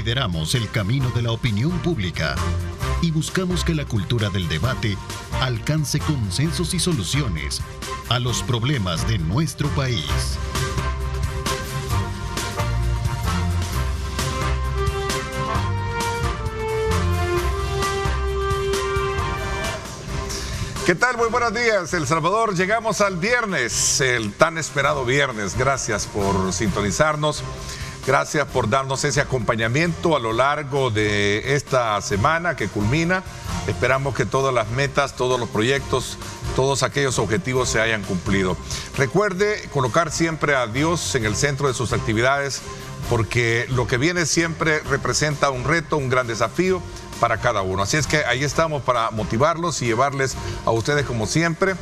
Lideramos el camino de la opinión pública y buscamos que la cultura del debate alcance consensos y soluciones a los problemas de nuestro país. ¿Qué tal? Muy buenos días, El Salvador. Llegamos al viernes, el tan esperado viernes. Gracias por sintonizarnos. Gracias por darnos ese acompañamiento a lo largo de esta semana que culmina. Esperamos que todas las metas, todos los proyectos, todos aquellos objetivos se hayan cumplido. Recuerde colocar siempre a Dios en el centro de sus actividades, porque lo que viene siempre representa un reto, un gran desafío para cada uno. Así es que ahí estamos para motivarlos y llevarles a ustedes, como siempre,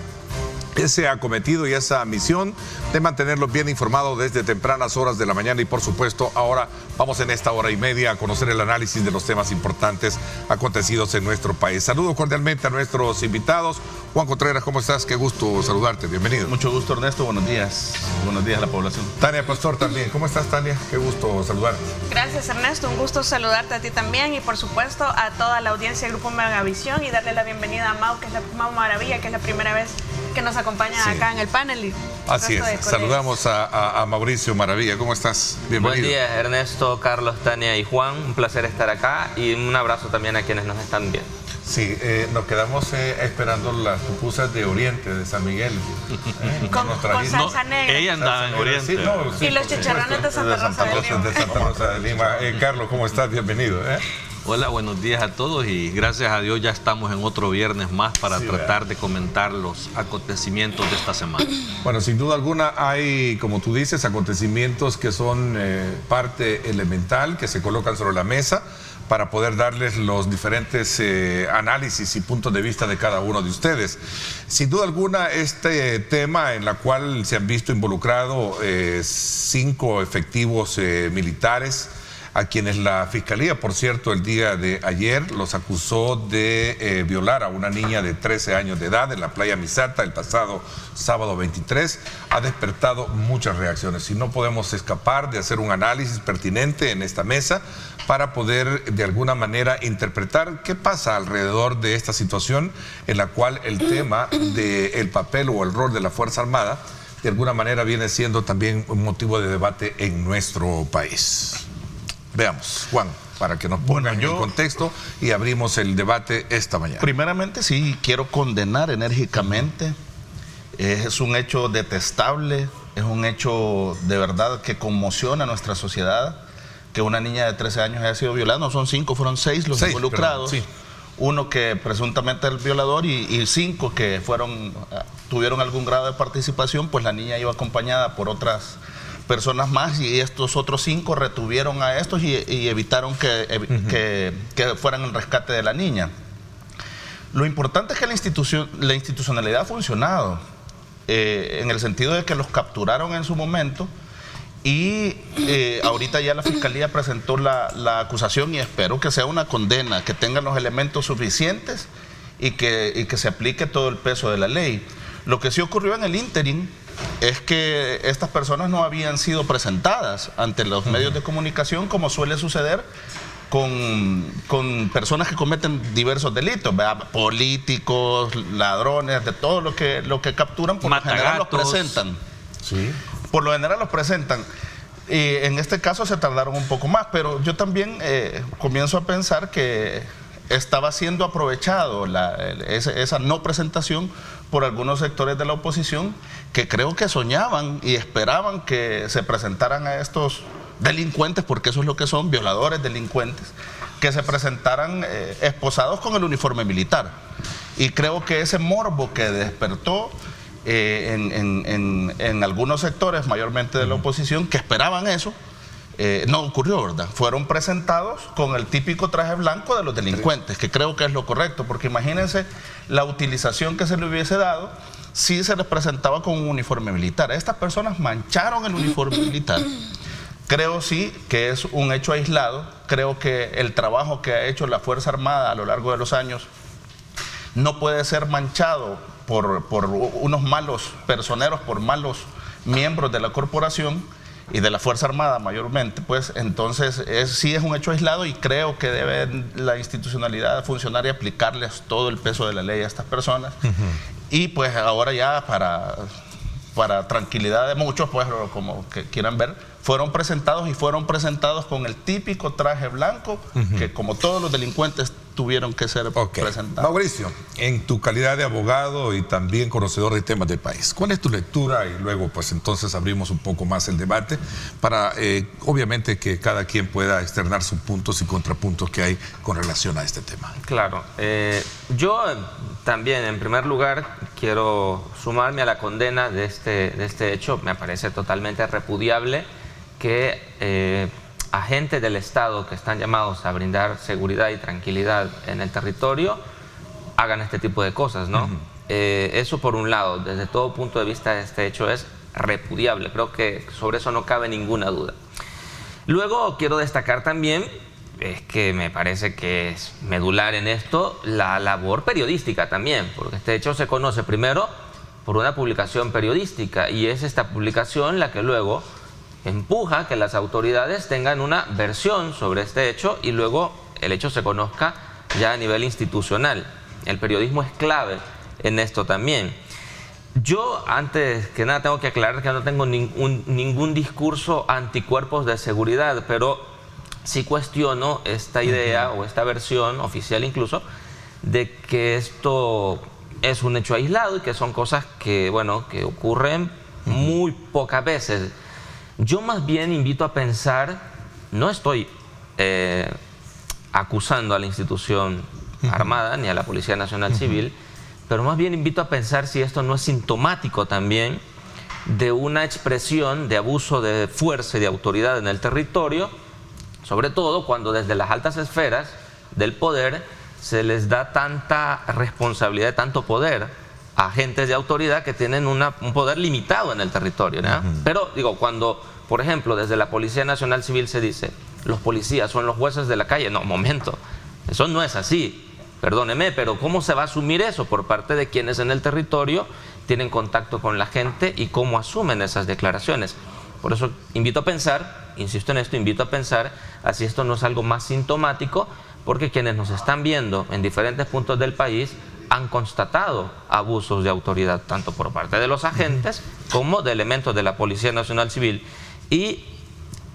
ese acometido y esa misión de mantenerlos bien informados desde tempranas horas de la mañana. Y por supuesto, ahora vamos en esta hora y media a conocer el análisis de los temas importantes acontecidos en nuestro país. Saludo cordialmente a nuestros invitados. Juan Contreras, ¿cómo estás? Qué gusto saludarte, bienvenido. Mucho gusto, Ernesto, buenos días a la población. Tania Pastor también, ¿cómo estás, Tania? Qué gusto saludarte. Gracias, Ernesto, un gusto saludarte a ti también y por supuesto a toda la audiencia del Grupo Megavisión, y darle la bienvenida a Mau, Mau Maravilla, que es la primera vez que nos acompaña acá en el panel. Y así es, saludamos a Mauricio Maravilla, ¿cómo estás? Bienvenido. Buen día, Ernesto, Carlos, Tania y Juan, un placer estar acá y un abrazo también a quienes nos están viendo. Sí, nos quedamos esperando las pupusas de Oriente, de San Miguel. Con salsa negra. Ella andaba en Oriente. Sí, y los chicharrones de Santa Rosa de Lima. De Santa Rosa de Lima. Carlos, ¿cómo estás? Bienvenido. Hola, buenos días a todos y gracias a Dios ya estamos en otro viernes más para tratar de comentar los acontecimientos de esta semana. Bueno, sin duda alguna hay, como tú dices, acontecimientos que son parte elemental, que se colocan sobre la mesa para poder darles los diferentes análisis y puntos de vista de cada uno de ustedes. Sin duda alguna, este tema en la cual se han visto involucrados 5 efectivos militares, a quienes la Fiscalía, por cierto, el día de ayer los acusó de violar a una niña de 13 años de edad en la playa Misata el pasado sábado 23, ha despertado muchas reacciones y no podemos escapar de hacer un análisis pertinente en esta mesa para poder de alguna manera interpretar qué pasa alrededor de esta situación en la cual el tema del papel o el rol de la Fuerza Armada de alguna manera viene siendo también un motivo de debate en nuestro país. Veamos, Juan, para que nos pongan en contexto y abrimos el debate esta mañana. Primeramente, sí, quiero condenar enérgicamente. Es un hecho detestable, es un hecho de verdad que conmociona a nuestra sociedad, que una niña de 13 años haya sido violada. No son 5, fueron 6 los involucrados. Perdón, sí. Uno que presuntamente es el violador y 5 que tuvieron algún grado de participación, pues la niña iba acompañada por otras personas más, y estos otros 5 retuvieron a estos y evitaron que fueran el rescate de la niña. Lo importante es que la institucionalidad ha funcionado, en el sentido de que los capturaron en su momento y ahorita ya la Fiscalía presentó la acusación y espero que sea una condena, que tengan los elementos suficientes y que se aplique todo el peso de la ley. Lo que sí ocurrió en el ínterin es que estas personas no habían sido presentadas ante los medios de comunicación, como suele suceder con personas que cometen diversos delitos, ¿verdad? Políticos, ladrones, de todo lo que capturan, por lo general los presentan. Sí. Por lo general los presentan. En este caso se tardaron un poco más, pero yo también comienzo a pensar que estaba siendo aprovechado esa no presentación por algunos sectores de la oposición que creo que soñaban y esperaban que se presentaran a estos delincuentes, porque eso es lo que son, violadores, delincuentes, que se presentaran esposados con el uniforme militar. Y creo que ese morbo que despertó en algunos sectores, mayormente de la oposición, que esperaban eso, no ocurrió, ¿verdad? Fueron presentados con el típico traje blanco de los delincuentes, que creo que es lo correcto, porque imagínense la utilización que se le hubiese dado si se les presentaba con un uniforme militar. Estas personas mancharon el uniforme militar. Creo sí que es un hecho aislado. Creo que el trabajo que ha hecho la Fuerza Armada a lo largo de los años no puede ser manchado por unos malos personeros, por malos miembros de la corporación, y de la Fuerza Armada mayormente, pues entonces sí es un hecho aislado y creo que debe la institucionalidad funcionar y aplicarles todo el peso de la ley a estas personas. Y pues ahora ya para tranquilidad de muchos, pues como que quieran ver, fueron presentados con el típico traje blanco que como todos los delincuentes tuvieron que ser presentados. Mauricio, en tu calidad de abogado y también conocedor de temas del país, ¿cuál es tu lectura? Y luego pues entonces abrimos un poco más el debate para obviamente que cada quien pueda externar sus puntos y contrapuntos que hay con relación a este tema. Claro, yo también en primer lugar quiero sumarme a la condena de este hecho. Me parece totalmente repudiable que agentes del Estado que están llamados a brindar seguridad y tranquilidad en el territorio hagan este tipo de cosas, ¿no? Eso por un lado, desde todo punto de vista este hecho es repudiable, creo que sobre eso no cabe ninguna duda. Luego quiero destacar también, es que me parece que es medular en esto, la labor periodística también, porque este hecho se conoce primero por una publicación periodística y es esta publicación la que luego empuja que las autoridades tengan una versión sobre este hecho y luego el hecho se conozca ya a nivel institucional. El periodismo es clave en esto también. Yo, antes que nada, tengo que aclarar que no tengo ningún discurso anticuerpos de seguridad, pero sí cuestiono esta idea o esta versión oficial incluso de que esto es un hecho aislado y que son cosas que, bueno, que ocurren muy pocas veces. Yo más bien invito a pensar, no estoy acusando a la institución armada ni a la Policía Nacional Civil, pero más bien invito a pensar si esto no es sintomático también de una expresión de abuso de fuerza y de autoridad en el territorio, sobre todo cuando desde las altas esferas del poder se les da tanta responsabilidad, tanto poder a agentes de autoridad que tienen un poder limitado en el territorio, ¿no? Pero digo, cuando, por ejemplo, desde la Policía Nacional Civil se dice los policías son los jueces de la calle, no, momento, eso no es así, perdóneme, pero ¿cómo se va a asumir eso por parte de quienes en el territorio tienen contacto con la gente y cómo asumen esas declaraciones? Por eso invito a pensar, insisto en esto, invito a pensar a si esto no es algo más sintomático, porque quienes nos están viendo en diferentes puntos del país han constatado abusos de autoridad, tanto por parte de los agentes como de elementos de la Policía Nacional Civil. Y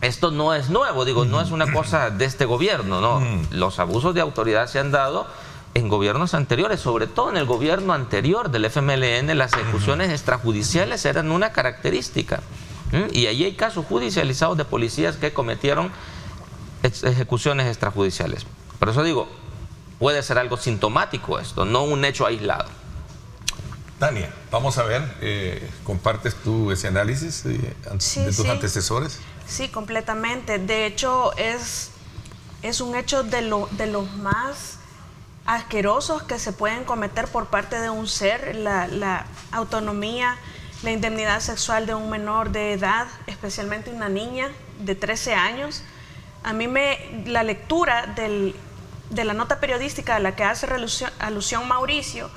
esto no es nuevo, digo, no es una cosa de este gobierno, ¿no? Los abusos de autoridad se han dado en gobiernos anteriores, sobre todo en el gobierno anterior del FMLN, las ejecuciones extrajudiciales eran una característica. Y allí hay casos judicializados de policías que cometieron ejecuciones extrajudiciales. Por eso digo, puede ser algo sintomático esto, no un hecho aislado. Tania, vamos a ver, ¿compartes tú ese análisis de tus antecesores? Sí, completamente. De hecho, es un hecho de los más asquerosos que se pueden cometer por parte de un ser, la autonomía, la indemnidad sexual de un menor de edad, especialmente una niña de 13 años. A mí la lectura de la nota periodística a la que hace alusión Mauricio,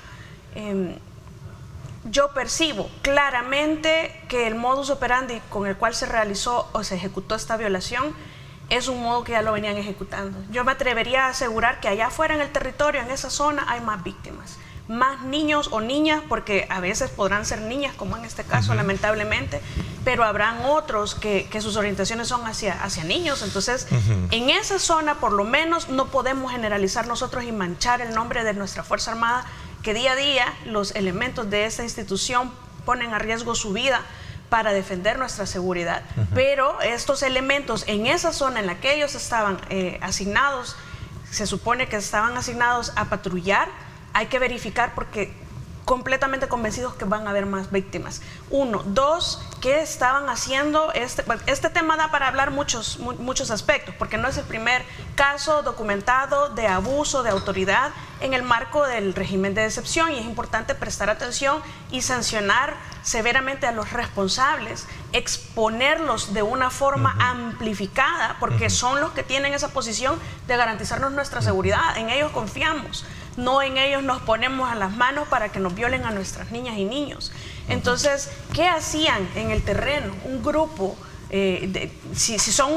yo percibo claramente que el modus operandi con el cual se realizó o se ejecutó esta violación es un modo que ya lo venían ejecutando. Yo me atrevería a asegurar que allá afuera en el territorio, en esa zona, hay más víctimas, más niños o niñas, porque a veces podrán ser niñas, como en este caso, lamentablemente, pero habrán otros que sus orientaciones son hacia niños. Entonces, en esa zona, por lo menos, no podemos generalizar nosotros y manchar el nombre de nuestra Fuerza Armada, que día a día los elementos de esta institución ponen a riesgo su vida para defender nuestra seguridad. Pero estos elementos en esa zona en la que ellos estaban asignados, se supone que estaban asignados a patrullar, hay que verificar porque completamente convencidos que van a haber más víctimas. Uno, dos, ¿qué estaban haciendo? Este tema da para hablar muchos aspectos, porque no es el primer caso documentado de abuso de autoridad en el marco del régimen de excepción, y es importante prestar atención y sancionar severamente a los responsables, exponerlos de una forma amplificada, porque son los que tienen esa posición de garantizarnos nuestra seguridad. En ellos confiamos, no en ellos nos ponemos a las manos para que nos violen a nuestras niñas y niños. Entonces, ¿qué hacían en el terreno? Un grupo Si son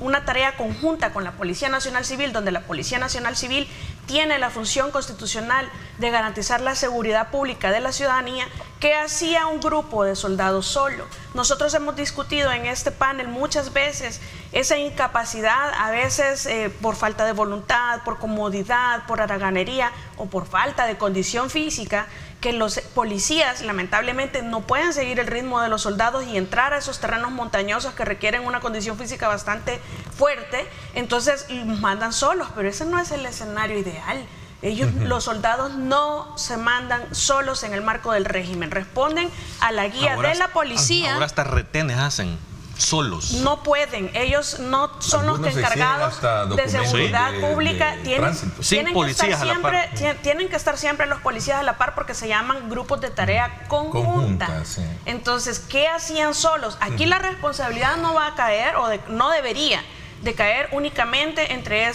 una tarea conjunta con la Policía Nacional Civil, donde la Policía Nacional Civil tiene la función constitucional de garantizar la seguridad pública de la ciudadanía, ¿qué hacía un grupo de soldados solo? Nosotros hemos discutido en este panel muchas veces esa incapacidad, a veces por falta de voluntad, por comodidad, por haraganería o por falta de condición física, que los policías lamentablemente no pueden seguir el ritmo de los soldados y entrar a esos terrenos montañosos que requieren una condición física bastante fuerte, entonces los mandan solos, pero ese no es el escenario ideal. Ellos, los soldados, no se mandan solos en el marco del régimen, responden a la guía de la policía. Ahora hasta retenes hacen solos. No pueden, ellos no son los encargados de seguridad pública. Tienen que estar siempre los policías a la par porque se llaman grupos de tarea conjunta. Entonces, ¿qué hacían solos? Aquí la responsabilidad no va a caer, no debería de caer únicamente entre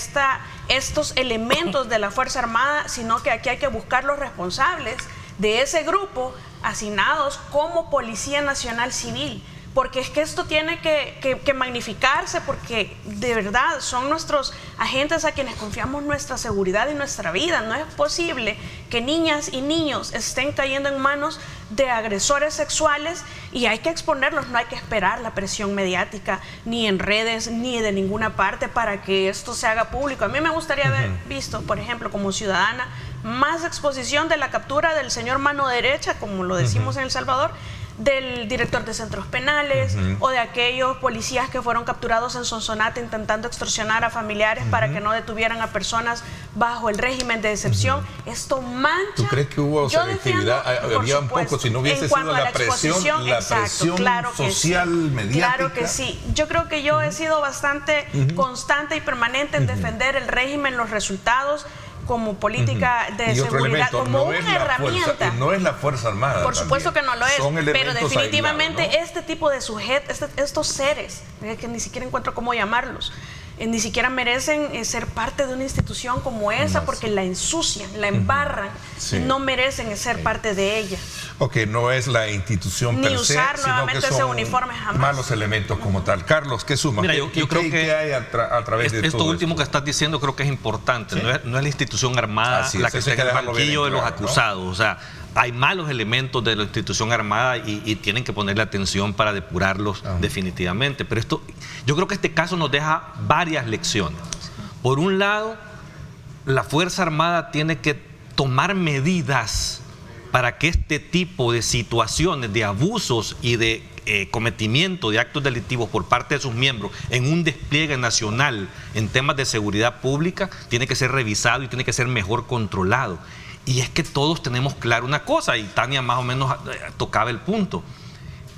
estos elementos de la Fuerza Armada, sino que aquí hay que buscar los responsables de ese grupo asignados como Policía Nacional Civil. Porque es que esto tiene que magnificarse, porque de verdad son nuestros agentes a quienes confiamos nuestra seguridad y nuestra vida. No es posible que niñas y niños estén cayendo en manos de agresores sexuales y hay que exponerlos, no hay que esperar la presión mediática ni en redes ni de ninguna parte para que esto se haga público. A mí me gustaría haber visto, por ejemplo, como ciudadana, más exposición de la captura del señor mano derecha, como lo decimos en El Salvador, del director de centros penales o de aquellos policías que fueron capturados en Sonsonate intentando extorsionar a familiares para que no detuvieran a personas bajo el régimen de excepción. Esto mancha. ¿Tú crees que hubo selectividad? Había un poco, si no hubiese sido la presión social, mediática. Claro que sí. Yo creo que yo he sido bastante constante y permanente en defender el régimen, los resultados, como política de seguridad, como una herramienta. No es la Fuerza Armada. Por supuesto que no lo es, pero definitivamente aislados, ¿no? Este tipo de sujetos, estos seres, que ni siquiera encuentro cómo llamarlos, ni siquiera merecen ser parte de una institución como esa, porque la ensucian, la embarran, y no merecen ser parte de ella. Ok, no es la institución ni per se, usar sino nuevamente que ese son uniforme jamás. Malos elementos como tal. Carlos, ¿qué suma? Mira, yo creo que hay a través de todo esto último que estás diciendo creo que es importante. ¿Sí? No es la institución armada la que está en el banquillo de los acusados. ¿No? O sea, hay malos elementos de la institución armada y tienen que ponerle atención para depurarlos definitivamente. Pero yo creo que este caso nos deja varias lecciones. Por un lado, la Fuerza Armada tiene que tomar medidas para que este tipo de situaciones de abusos y de cometimiento de actos delictivos por parte de sus miembros en un despliegue nacional en temas de seguridad pública tiene que ser revisado y tiene que ser mejor controlado. Y es que todos tenemos claro una cosa, y Tania más o menos tocaba el punto,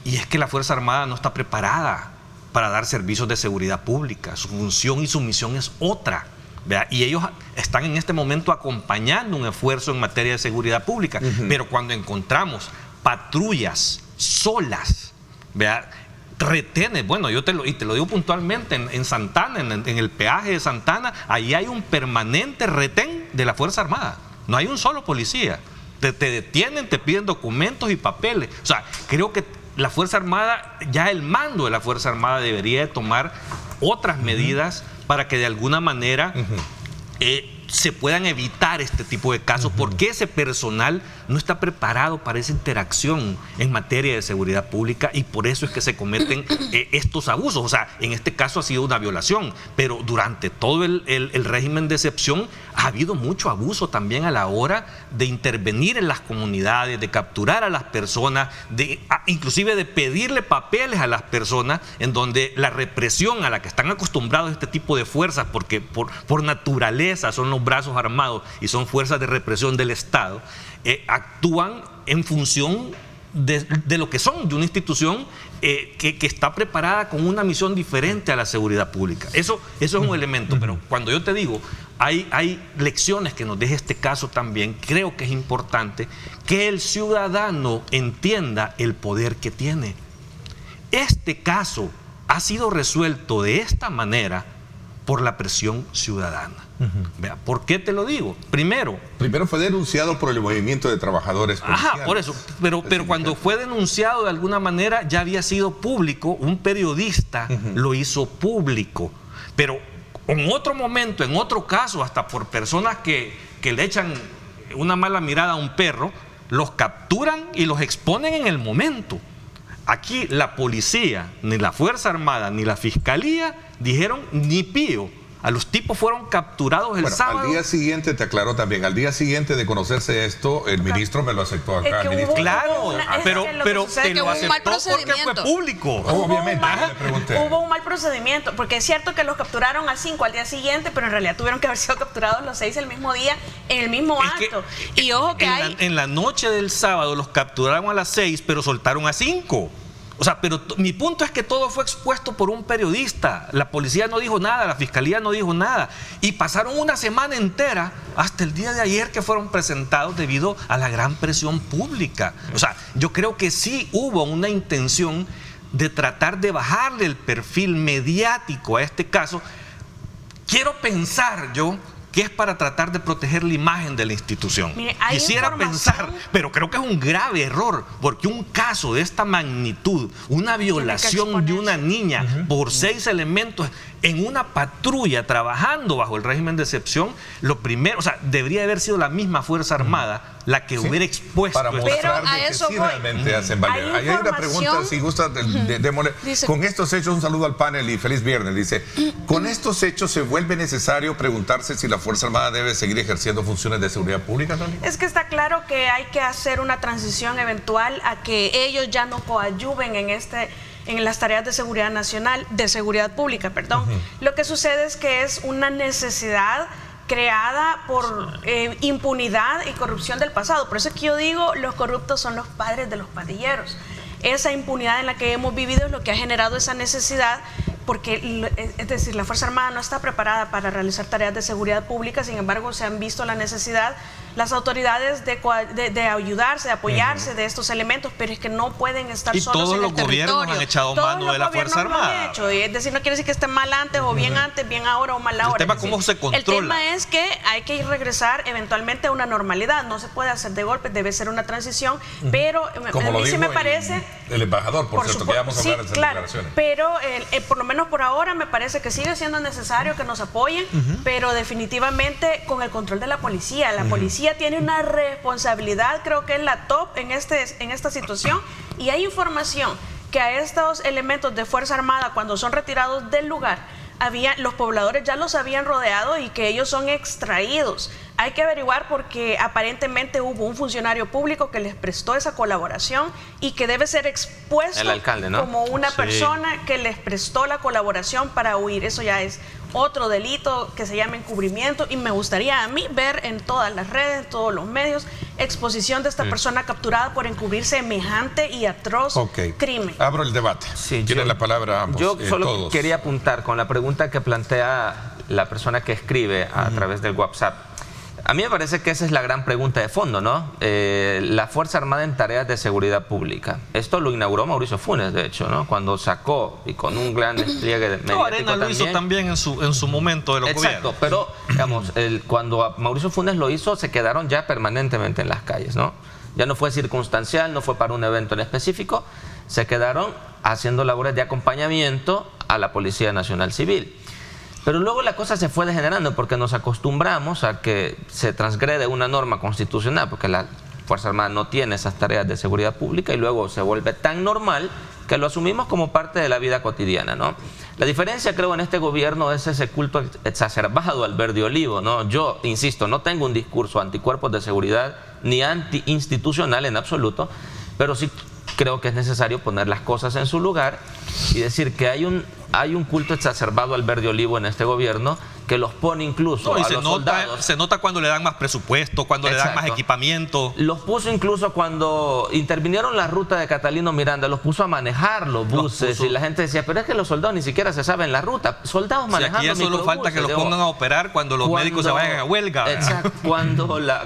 y es que la Fuerza Armada no está preparada para dar servicios de seguridad pública. Su función y su misión es otra. ¿Vea? Y ellos están en este momento acompañando un esfuerzo en materia de seguridad pública, pero cuando encontramos patrullas solas, ¿vea? Retenes, bueno, y te lo digo puntualmente, en Santana, en el peaje de Santana, ahí hay un permanente retén de la Fuerza Armada, no hay un solo policía, te detienen, te piden documentos y papeles. O sea, creo que la Fuerza Armada, ya el mando de la Fuerza Armada debería de tomar otras medidas para que de alguna manera se puedan evitar este tipo de casos, porque ese personal no está preparado para esa interacción en materia de seguridad pública y por eso es que se cometen estos abusos. O sea, en este caso ha sido una violación, pero durante todo el régimen de excepción ha habido mucho abuso también a la hora de intervenir en las comunidades, de capturar a las personas, inclusive de pedirle papeles a las personas, en donde la represión a la que están acostumbrados este tipo de fuerzas, porque por naturaleza son los brazos armados y son fuerzas de represión del Estado, actúan en función de lo que son, de una institución que está preparada con una misión diferente a la seguridad pública. Eso es un elemento, pero cuando yo te digo, hay lecciones que nos deja este caso también, creo que es importante que el ciudadano entienda el poder que tiene. Este caso ha sido resuelto de esta manera por la presión ciudadana. Vea, ¿por qué te lo digo? Primero fue denunciado por el movimiento de trabajadores policiales. Por eso, pero cuando fue denunciado de alguna manera ya había sido público, un periodista lo hizo público, pero en otro momento, en otro caso, hasta por personas que le echan una mala mirada a un perro, los capturan y los exponen en el momento. Aquí la policía, ni la Fuerza Armada, ni la Fiscalía dijeron ni pío. A los tipos fueron capturados el sábado. Al día siguiente, te aclaró también, al día siguiente de conocerse esto, el ministro me lo aceptó acá. Claro, pero te lo aceptó porque fue público. Obviamente, le pregunté. Hubo un mal procedimiento, porque es cierto que los capturaron a 5 al día siguiente, pero en realidad tuvieron que haber sido capturados los 6 el mismo día, en el mismo acto. Y ojo que en la noche del sábado los capturaron a las 6, pero soltaron a 5. O sea, pero mi punto es que todo fue expuesto por un periodista. La policía no dijo nada, la fiscalía no dijo nada. Y pasaron una semana entera hasta el día de ayer que fueron presentados debido a la gran presión pública. O sea, yo creo que sí hubo una intención de tratar de bajarle el perfil mediático a este caso. Quiero pensar yo que es para tratar de proteger la imagen de la institución. Mire, quisiera pensar, pero creo que es un grave error, porque un caso de esta magnitud, una violación de una niña por 6 elementos en una patrulla trabajando bajo el régimen de excepción, lo primero, o sea, debería haber sido la misma Fuerza Armada la que hubiera expuesto. Para mostrar que sí realmente hacen valer. Hay una pregunta, si gusta, démosle. Con estos hechos, un saludo al panel y feliz viernes. Dice, con estos hechos se vuelve necesario preguntarse si la Fuerza Armada debe seguir ejerciendo funciones de seguridad pública, Tony. Es que está claro que hay que hacer una transición eventual a que ellos ya no coadyuven en las tareas de seguridad nacional, de seguridad pública, perdón. Lo que sucede es que es una necesidad creada por impunidad y corrupción del pasado. Por eso es que yo digo, los corruptos son los padres de los pandilleros. Esa impunidad en la que hemos vivido es lo que ha generado esa necesidad, porque, es decir, la Fuerza Armada no está preparada para realizar tareas de seguridad pública. Sin embargo, se han visto la necesidad, las autoridades, de ayudarse, de apoyarse de estos elementos, pero es que no pueden estar solos todos en los el territorio. gobiernos han echado mano de la Fuerza Armada. Es decir, no quiere decir que esté mal antes o bien antes, bien ahora o mal ahora. El tema es cómo se controla. El tema es que hay que regresar eventualmente a una normalidad. No se puede hacer de golpe, debe ser una transición, pero como a mí sí me dijo parece... el embajador, por cierto, que vamos a hablar de esas declaraciones. Pero por lo menos por ahora me parece que sigue siendo necesario que nos apoyen, pero definitivamente con el control de la policía. La policía tiene una responsabilidad, creo que es la top en esta situación, y hay información que a estos elementos de Fuerza Armada, cuando son retirados del lugar, los pobladores ya los habían rodeado y que ellos son extraídos. Hay que averiguar porque aparentemente hubo un funcionario público que les prestó esa colaboración y que debe ser expuesto, el alcalde, ¿no? Como una persona que les prestó la colaboración para huir. Eso ya es otro delito que se llama encubrimiento, y me gustaría a mí ver en todas las redes, en todos los medios, exposición de esta persona capturada por encubrir semejante y atroz crimen. Abro el debate. Sí, Tienen la palabra ambos. Yo solo todos. quería apuntar con la pregunta que plantea la persona que escribe a través del WhatsApp. A mí me parece que esa es la gran pregunta de fondo, ¿no? La Fuerza Armada en tareas de seguridad pública. Esto lo inauguró Mauricio Funes, de hecho, ¿no? Cuando sacó, y con un gran despliegue mediático Arena lo hizo también en su momento de los gobiernos. Exacto, pero digamos, cuando Mauricio Funes lo hizo, se quedaron ya permanentemente en las calles, ¿no? Ya no fue circunstancial, no fue para un evento en específico, se quedaron haciendo labores de acompañamiento a la Policía Nacional Civil. Pero luego la cosa se fue degenerando porque nos acostumbramos a que se transgrede una norma constitucional, porque la Fuerza Armada no tiene esas tareas de seguridad pública, y luego se vuelve tan normal que lo asumimos como parte de la vida cotidiana, ¿no? La diferencia, creo, en este gobierno es ese culto exacerbado al verde olivo, ¿no? Yo, insisto, no tengo un discurso anticuerpos de seguridad ni anti-institucional en absoluto, pero sí creo que es necesario poner las cosas en su lugar y decir que hay un culto exacerbado al verde olivo en este gobierno que los pone incluso a los soldados. Se nota cuando le dan más presupuesto, cuando le dan más equipamiento. Los puso incluso cuando intervinieron la ruta de Catalino Miranda, los puso a manejar los buses, y la gente decía, pero es que los soldados ni siquiera se saben la ruta. Soldados manejando aquí ya solo falta que los pongan a operar cuando los médicos se vayan a huelga. Exacto.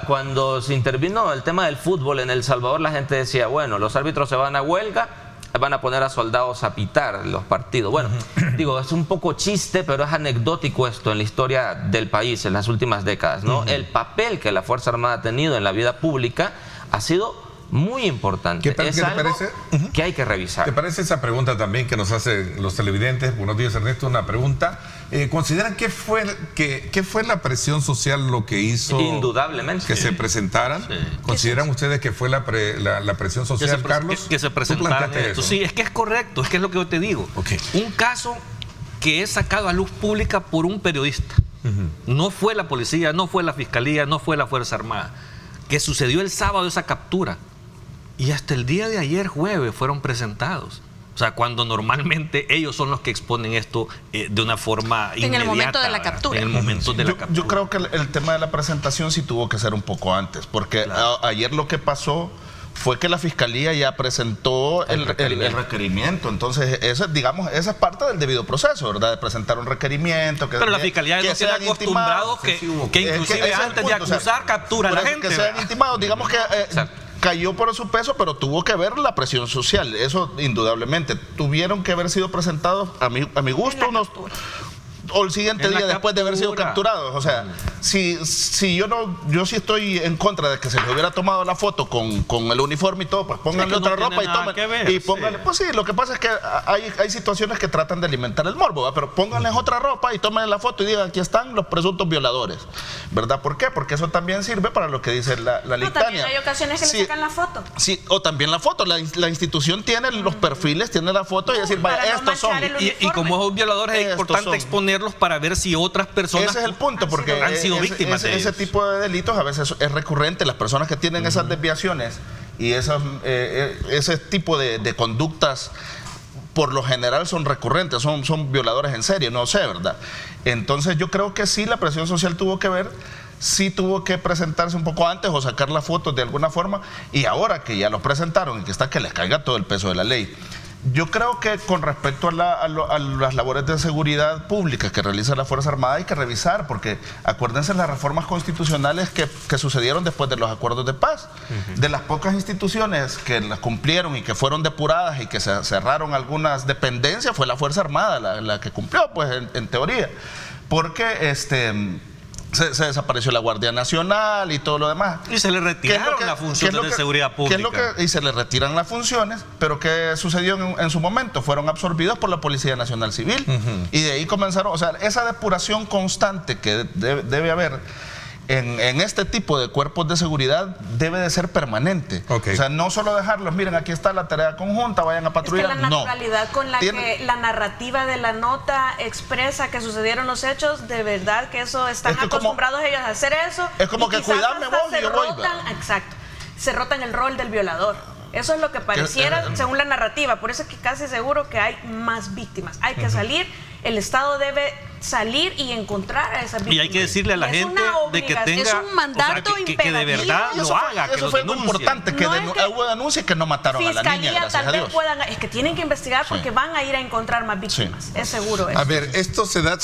Cuando se intervino el tema del fútbol en El Salvador, la gente decía, bueno, los árbitros se van a huelga, van a poner a soldados a pitar los partidos. Bueno, digo, es un poco chiste, pero es anecdótico esto en la historia del país en las últimas décadas, ¿no? El papel que la Fuerza Armada ha tenido en la vida pública ha sido muy importante. ¿Qué te parece? Que hay que revisar. ¿Te parece esa pregunta también que nos hacen los televidentes? Buenos días, Ernesto, una pregunta. ¿Consideran que fue la presión social lo que hizo indudablemente que se presentaran? Sí. ¿Consideran ustedes que fue la presión social, Carlos? Que se presentaran esto. Sí, es que es correcto, es que es lo que yo te digo. Okay. Un caso que es sacado a luz pública por un periodista. No fue la policía, no fue la fiscalía, no fue la Fuerza Armada. Que sucedió el sábado esa captura. Y hasta el día de ayer, jueves, fueron presentados. O sea, cuando normalmente ellos son los que exponen esto de una forma inmediata. En el momento de la captura. En el momento de la captura. Yo creo que el tema de la presentación sí tuvo que ser un poco antes, porque claro, ayer lo que pasó fue que la Fiscalía ya presentó el requerimiento. Entonces, esa es parte del debido proceso, ¿verdad? De presentar un requerimiento. Pero la Fiscalía no tiene acostumbrado que inclusive antes de acusar, captura a la gente. Que sean intimados, digamos que... cayó por su peso, pero tuvo que ver la presión social, eso indudablemente. Tuvieron que haber sido presentados, a mi gusto, o el siguiente día después de haber sido capturados. O sea, si yo sí estoy en contra de que se les hubiera tomado la foto con el uniforme y todo, pues pónganle otra ropa y pónganle. Pues sí, lo que pasa es que hay situaciones que tratan de alimentar el morbo, ¿verdad? Pero pónganles otra ropa y tómenle la foto y digan, aquí están los presuntos violadores, ¿verdad? ¿Por qué? Porque eso también sirve para lo que dice la litania. También hay ocasiones que le sacan la foto. Sí, o también la foto. La institución tiene los perfiles, tiene la foto y decir, vaya, estos son. Y como es un violador es importante exponer para ver si otras personas ese es el punto, porque han sido víctimas de ese tipo de delitos a veces es recurrente. Las personas que tienen esas desviaciones y ese tipo de conductas por lo general son recurrentes, son violadores en serie, no sé, ¿verdad? Entonces yo creo que sí, la presión social tuvo que ver, sí tuvo que presentarse un poco antes o sacar las fotos de alguna forma, y ahora que ya los presentaron y que está que les caiga todo el peso de la ley. Yo creo que con respecto a las labores de seguridad pública que realiza la Fuerza Armada hay que revisar, porque acuérdense las reformas constitucionales que sucedieron después de los acuerdos de paz. De las pocas instituciones que las cumplieron y que fueron depuradas y que se cerraron algunas dependencias fue la Fuerza Armada la que cumplió, pues en teoría, porque se desapareció la Guardia Nacional y todo lo demás. Y se le retiraron las funciones de seguridad pública. Y se le retiran las funciones, pero ¿qué sucedió en su momento? Fueron absorbidos por la Policía Nacional Civil. Y de ahí comenzaron, o sea, esa depuración constante que debe haber en este tipo de cuerpos de seguridad debe de ser permanente. Okay. O sea, no solo dejarlos, miren, aquí está la tarea conjunta, vayan a patrullar. Es que la naturalidad con la que la narrativa de la nota expresa que sucedieron los hechos, de verdad que eso están acostumbrados ellos a hacer eso. Es como que cuidarme vos y yo voy. Exacto. Se rotan el rol del violador. Eso es lo que pareciera según la narrativa. Por eso es que casi seguro que hay más víctimas. Hay que salir, el Estado debe salir y encontrar a esas víctimas. Y hay que decirle a la gente de que tenga, es un mandato que de verdad lo haga, eso fue muy importante, que hubo denuncias que no mataron a la niña, gracias a Dios. Es que tienen que investigar porque van a ir a encontrar más víctimas, es seguro eso. A ver, esto se da,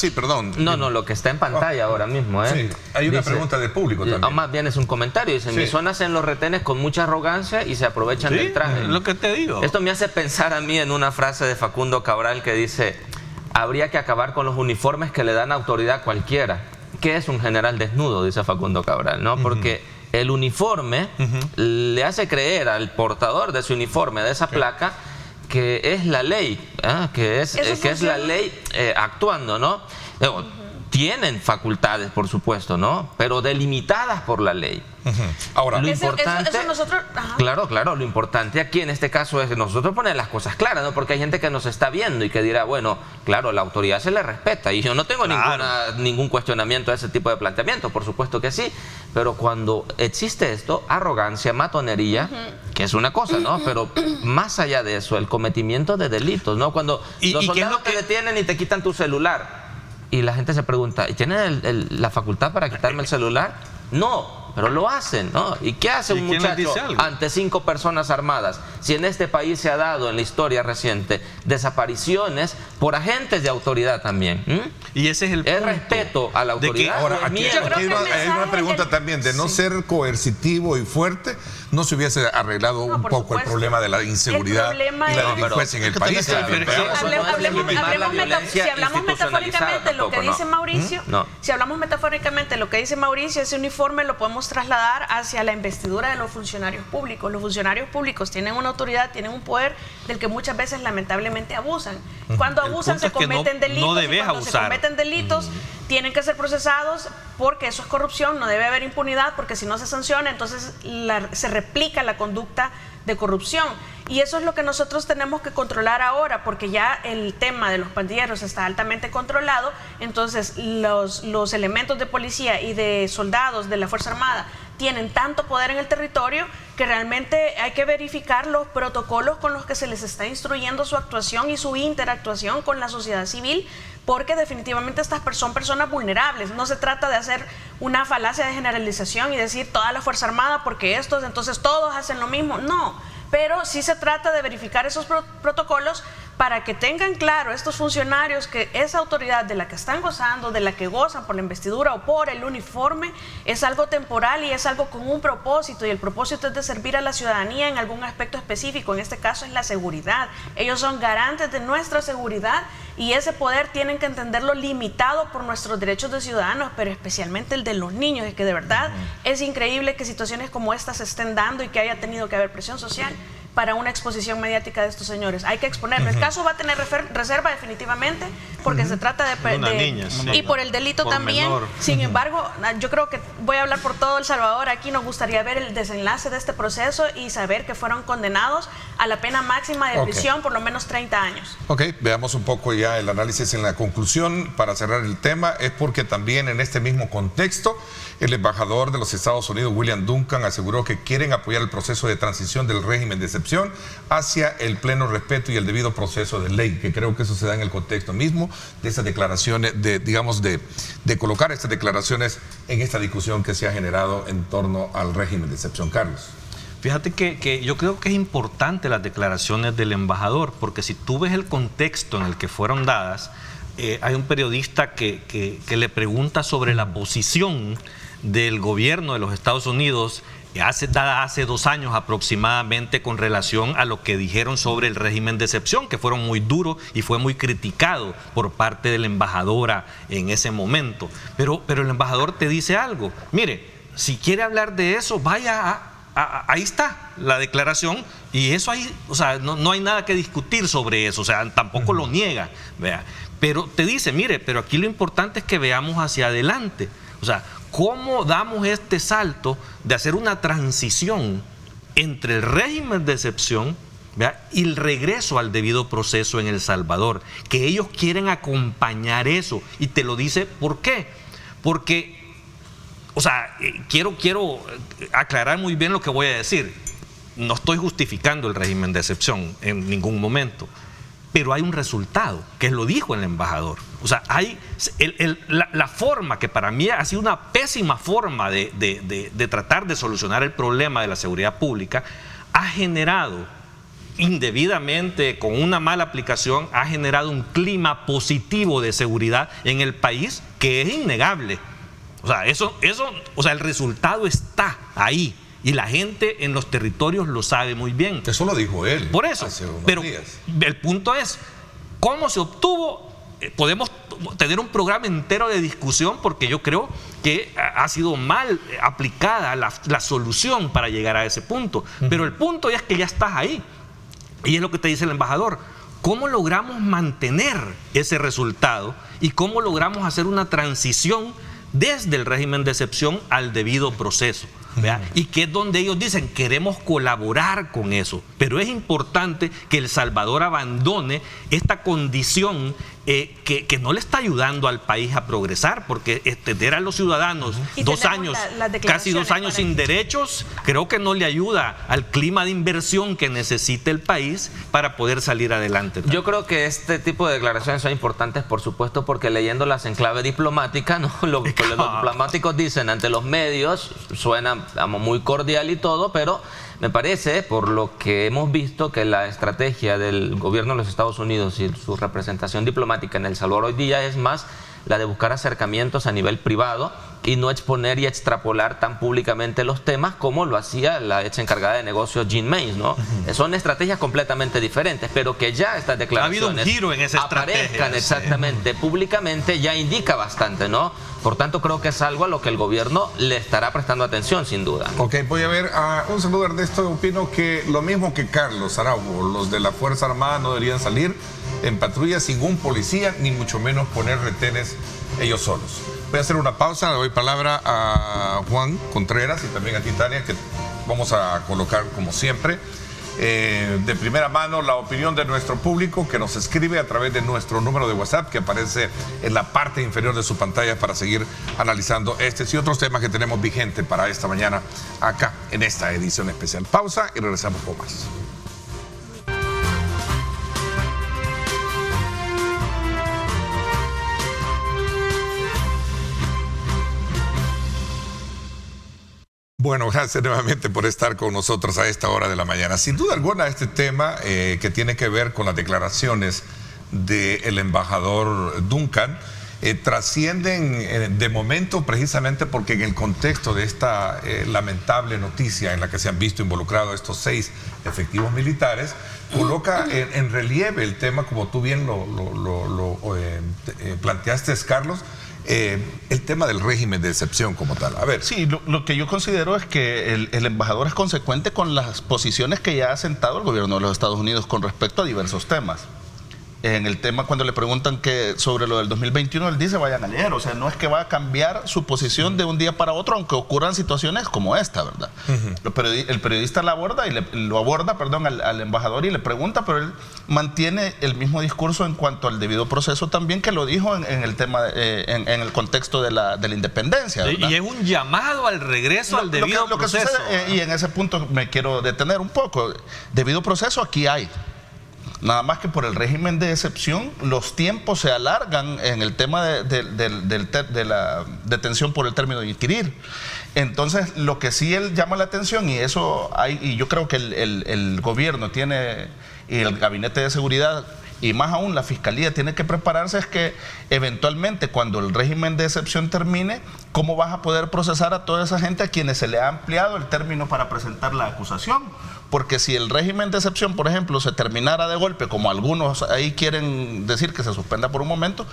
No, lo que está en pantalla ahora mismo, Sí, hay una pregunta del público también. Más bien es un comentario, dice, mi zona hacen los retenes con mucha arrogancia y se aprovechan del traje. Es lo que te digo. Esto me hace pensar a mí en una frase de Facundo Cabral que dice, habría que acabar con los uniformes que le dan autoridad a cualquiera. ¿Qué es un general desnudo? Dice Facundo Cabral, ¿no? Porque el uniforme le hace creer al portador de ese uniforme, de esa placa, que es la ley, que es la ley actuando, ¿no? Tienen facultades, por supuesto, ¿no? Pero delimitadas por la ley. Ahora, lo importante, eso nosotros, claro, lo importante aquí en este caso es que nosotros poner las cosas claras, ¿no? Porque hay gente que nos está viendo y que dirá, bueno, claro, la autoridad se le respeta y yo no tengo ningún cuestionamiento a ese tipo de planteamiento, por supuesto que sí, pero cuando existe esto, arrogancia, matonería, que es una cosa, ¿no? Pero más allá de eso, el cometimiento de delitos, ¿no? Cuando los soldados te detienen y te quitan tu celular y la gente se pregunta, ¿y tienen la facultad para quitarme el celular? No, pero lo hacen, ¿no? ¿Y qué hace un muchacho ante 5 personas armadas? si en este país se ha dado en la historia reciente desapariciones por agentes de autoridad también. Y ese es el punto. ¿Es respeto a la autoridad? Ahora, aquí hay una pregunta también, de no ser coercitivo y fuerte, no se hubiese arreglado un poco el problema de la inseguridad y la delincuencia en el país. Si hablamos metafóricamente lo que dice Mauricio, si hablamos metafóricamente lo que dice Mauricio, ese uniforme lo podemos trasladar hacia la investidura de los funcionarios públicos. Los funcionarios públicos tienen una autoridad, tienen un poder del que muchas veces lamentablemente abusan. Cuando abusan se cometen delitos, y cuando se cometen delitos tienen que ser procesados, porque eso es corrupción, no debe haber impunidad, porque si no se sanciona, entonces se replica la conducta de corrupción. Y eso es lo que nosotros tenemos que controlar ahora, porque ya el tema de los pandilleros está altamente controlado. Entonces los elementos de policía y de soldados de la Fuerza Armada tienen tanto poder en el territorio que realmente hay que verificar los protocolos con los que se les está instruyendo su actuación y su interactuación con la sociedad civil, porque definitivamente estas son personas vulnerables. No se trata de hacer una falacia de generalización y decir toda la Fuerza Armada porque entonces todos hacen lo mismo. No, pero sí se trata de verificar esos protocolos para que tengan claro estos funcionarios que esa autoridad de la que están gozando, de la que gozan por la investidura o por el uniforme, es algo temporal y es algo con un propósito, y el propósito es de servir a la ciudadanía en algún aspecto específico. En este caso es la seguridad. Ellos son garantes de nuestra seguridad y ese poder tienen que entenderlo limitado por nuestros derechos de ciudadanos, pero especialmente el de los niños. Es que de verdad es increíble que situaciones como estas se estén dando y que haya tenido que haber presión social para una exposición mediática de estos señores. Hay que exponerlo. El caso va a tener reserva definitivamente, porque se trata de niña, sí. Y por el delito por también. Menor. Sin embargo, yo creo que voy a hablar por todo El Salvador. Aquí nos gustaría ver el desenlace de este proceso y saber que fueron condenados a la pena máxima de prisión, por lo menos 30 años. Ok, veamos un poco ya el análisis en la conclusión. Para cerrar el tema, es porque también en este mismo contexto, el embajador de los Estados Unidos, William Duncan, aseguró que quieren apoyar el proceso de transición del régimen de excepción hacia el pleno respeto y el debido proceso de ley, que creo que eso se da en el contexto mismo de esas declaraciones, de colocar estas declaraciones en esta discusión que se ha generado en torno al régimen de excepción. Carlos. Fíjate que yo creo que es importante las declaraciones del embajador, porque si tú ves el contexto en el que fueron dadas, hay un periodista que le pregunta sobre la posición del gobierno de los Estados Unidos dada hace 2 años aproximadamente con relación a lo que dijeron sobre el régimen de excepción, que fueron muy duros y fue muy criticado por parte de la embajadora en ese momento. Pero el embajador te dice algo. Mire, si quiere hablar de eso, vaya ahí está la declaración, y eso ahí, o sea, no hay nada que discutir sobre eso, o sea, tampoco lo niega, vea. Pero te dice, mire, pero aquí lo importante es que veamos hacia adelante, o sea, ¿cómo damos este salto de hacer una transición entre el régimen de excepción, ¿vea?, y el regreso al debido proceso en El Salvador? Que ellos quieren acompañar eso, y te lo dice, ¿por qué? Porque, o sea, quiero aclarar muy bien lo que voy a decir. No estoy justificando el régimen de excepción en ningún momento, pero hay un resultado, que lo dijo el embajador. O sea, hay la forma, que para mí ha sido una pésima forma de tratar de solucionar el problema de la seguridad pública, ha generado indebidamente, con una mala aplicación, ha generado un clima positivo de seguridad en el país que es innegable. O sea, o sea, el resultado está ahí. Y la gente en los territorios lo sabe muy bien. Eso lo dijo él. Por eso. Pero el punto es, ¿cómo se obtuvo? Podemos tener un programa entero de discusión, porque yo creo que ha sido mal aplicada la solución para llegar a ese punto. Pero el punto es que ya estás ahí. Y es lo que te dice el embajador. ¿Cómo logramos mantener ese resultado? ¿Y cómo logramos hacer una transición desde el régimen de excepción al debido proceso? ¿Vea? Y que es donde ellos dicen, queremos colaborar con eso, pero es importante que El Salvador abandone esta condición que no le está ayudando al país a progresar, porque tener a los ciudadanos 2 años, casi 2 años sin derechos, creo que no le ayuda al clima de inversión que necesita el país para poder salir adelante. Yo creo que este tipo de declaraciones son importantes, por supuesto, porque leyéndolas en clave diplomática, ¿no? Lo que los diplomáticos dicen ante los medios suena vamos, muy cordial y todo, pero me parece, por lo que hemos visto, que la estrategia del gobierno de los Estados Unidos y su representación diplomática en El Salvador hoy día es más la de buscar acercamientos a nivel privado y no exponer y extrapolar tan públicamente los temas como lo hacía la ex encargada de negocios Jean Mains, ¿no? Son estrategias completamente diferentes, pero que ya estas declaraciones ha habido un giro en esa aparezcan exactamente públicamente ya indica bastante, ¿no? Por tanto, creo que es algo a lo que el gobierno le estará prestando atención, sin duda. Ok, voy a ver, un saludo, Ernesto. Opino que lo mismo que Carlos Araujo, los de la Fuerza Armada no deberían salir en patrulla sin un policía, ni mucho menos poner retenes ellos solos. Voy a hacer una pausa, le doy palabra a Juan Contreras y también a ti, Tania, que vamos a colocar como siempre de primera mano la opinión de nuestro público, que nos escribe a través de nuestro número de WhatsApp que aparece en la parte inferior de su pantalla, para seguir analizando estos y otros temas que tenemos vigente para esta mañana acá en esta edición especial. Pausa y regresamos con más. Bueno, gracias nuevamente por estar con nosotros a esta hora de la mañana. Sin duda alguna, este tema que tiene que ver con las declaraciones del embajador Duncan trascienden de momento, precisamente porque en el contexto de esta lamentable noticia en la que se han visto involucrados estos 6 efectivos militares, coloca en relieve el tema, como tú bien lo planteaste, Carlos, el tema del régimen de excepción como tal. A ver. Sí, lo que yo considero es que el embajador es consecuente con las posiciones que ya ha sentado el gobierno de los Estados Unidos con respecto a diversos temas. En el tema, cuando le preguntan que sobre lo del 2021, él dice vayan a leer. O sea, no es que va a cambiar su posición de un día para otro, aunque ocurran situaciones como esta, ¿verdad? El periodista lo aborda al embajador y le pregunta, pero él mantiene el mismo discurso en cuanto al debido proceso también, que lo dijo en el tema, en el contexto de la independencia, ¿verdad? Y es un llamado al regreso al debido proceso. Y en ese punto me quiero detener un poco. Debido proceso aquí hay. Nada más que por el régimen de excepción, los tiempos se alargan en el tema de la detención por el término de inquirir. Entonces, lo que sí él llama la atención, y eso hay, y yo creo que el gobierno tiene, y el gabinete de seguridad, y más aún la fiscalía tiene que prepararse, es que eventualmente cuando el régimen de excepción termine, ¿cómo vas a poder procesar a toda esa gente a quienes se le ha ampliado el término para presentar la acusación? Porque si el régimen de excepción, por ejemplo, se terminara de golpe, como algunos ahí quieren decir que se suspenda por un momento,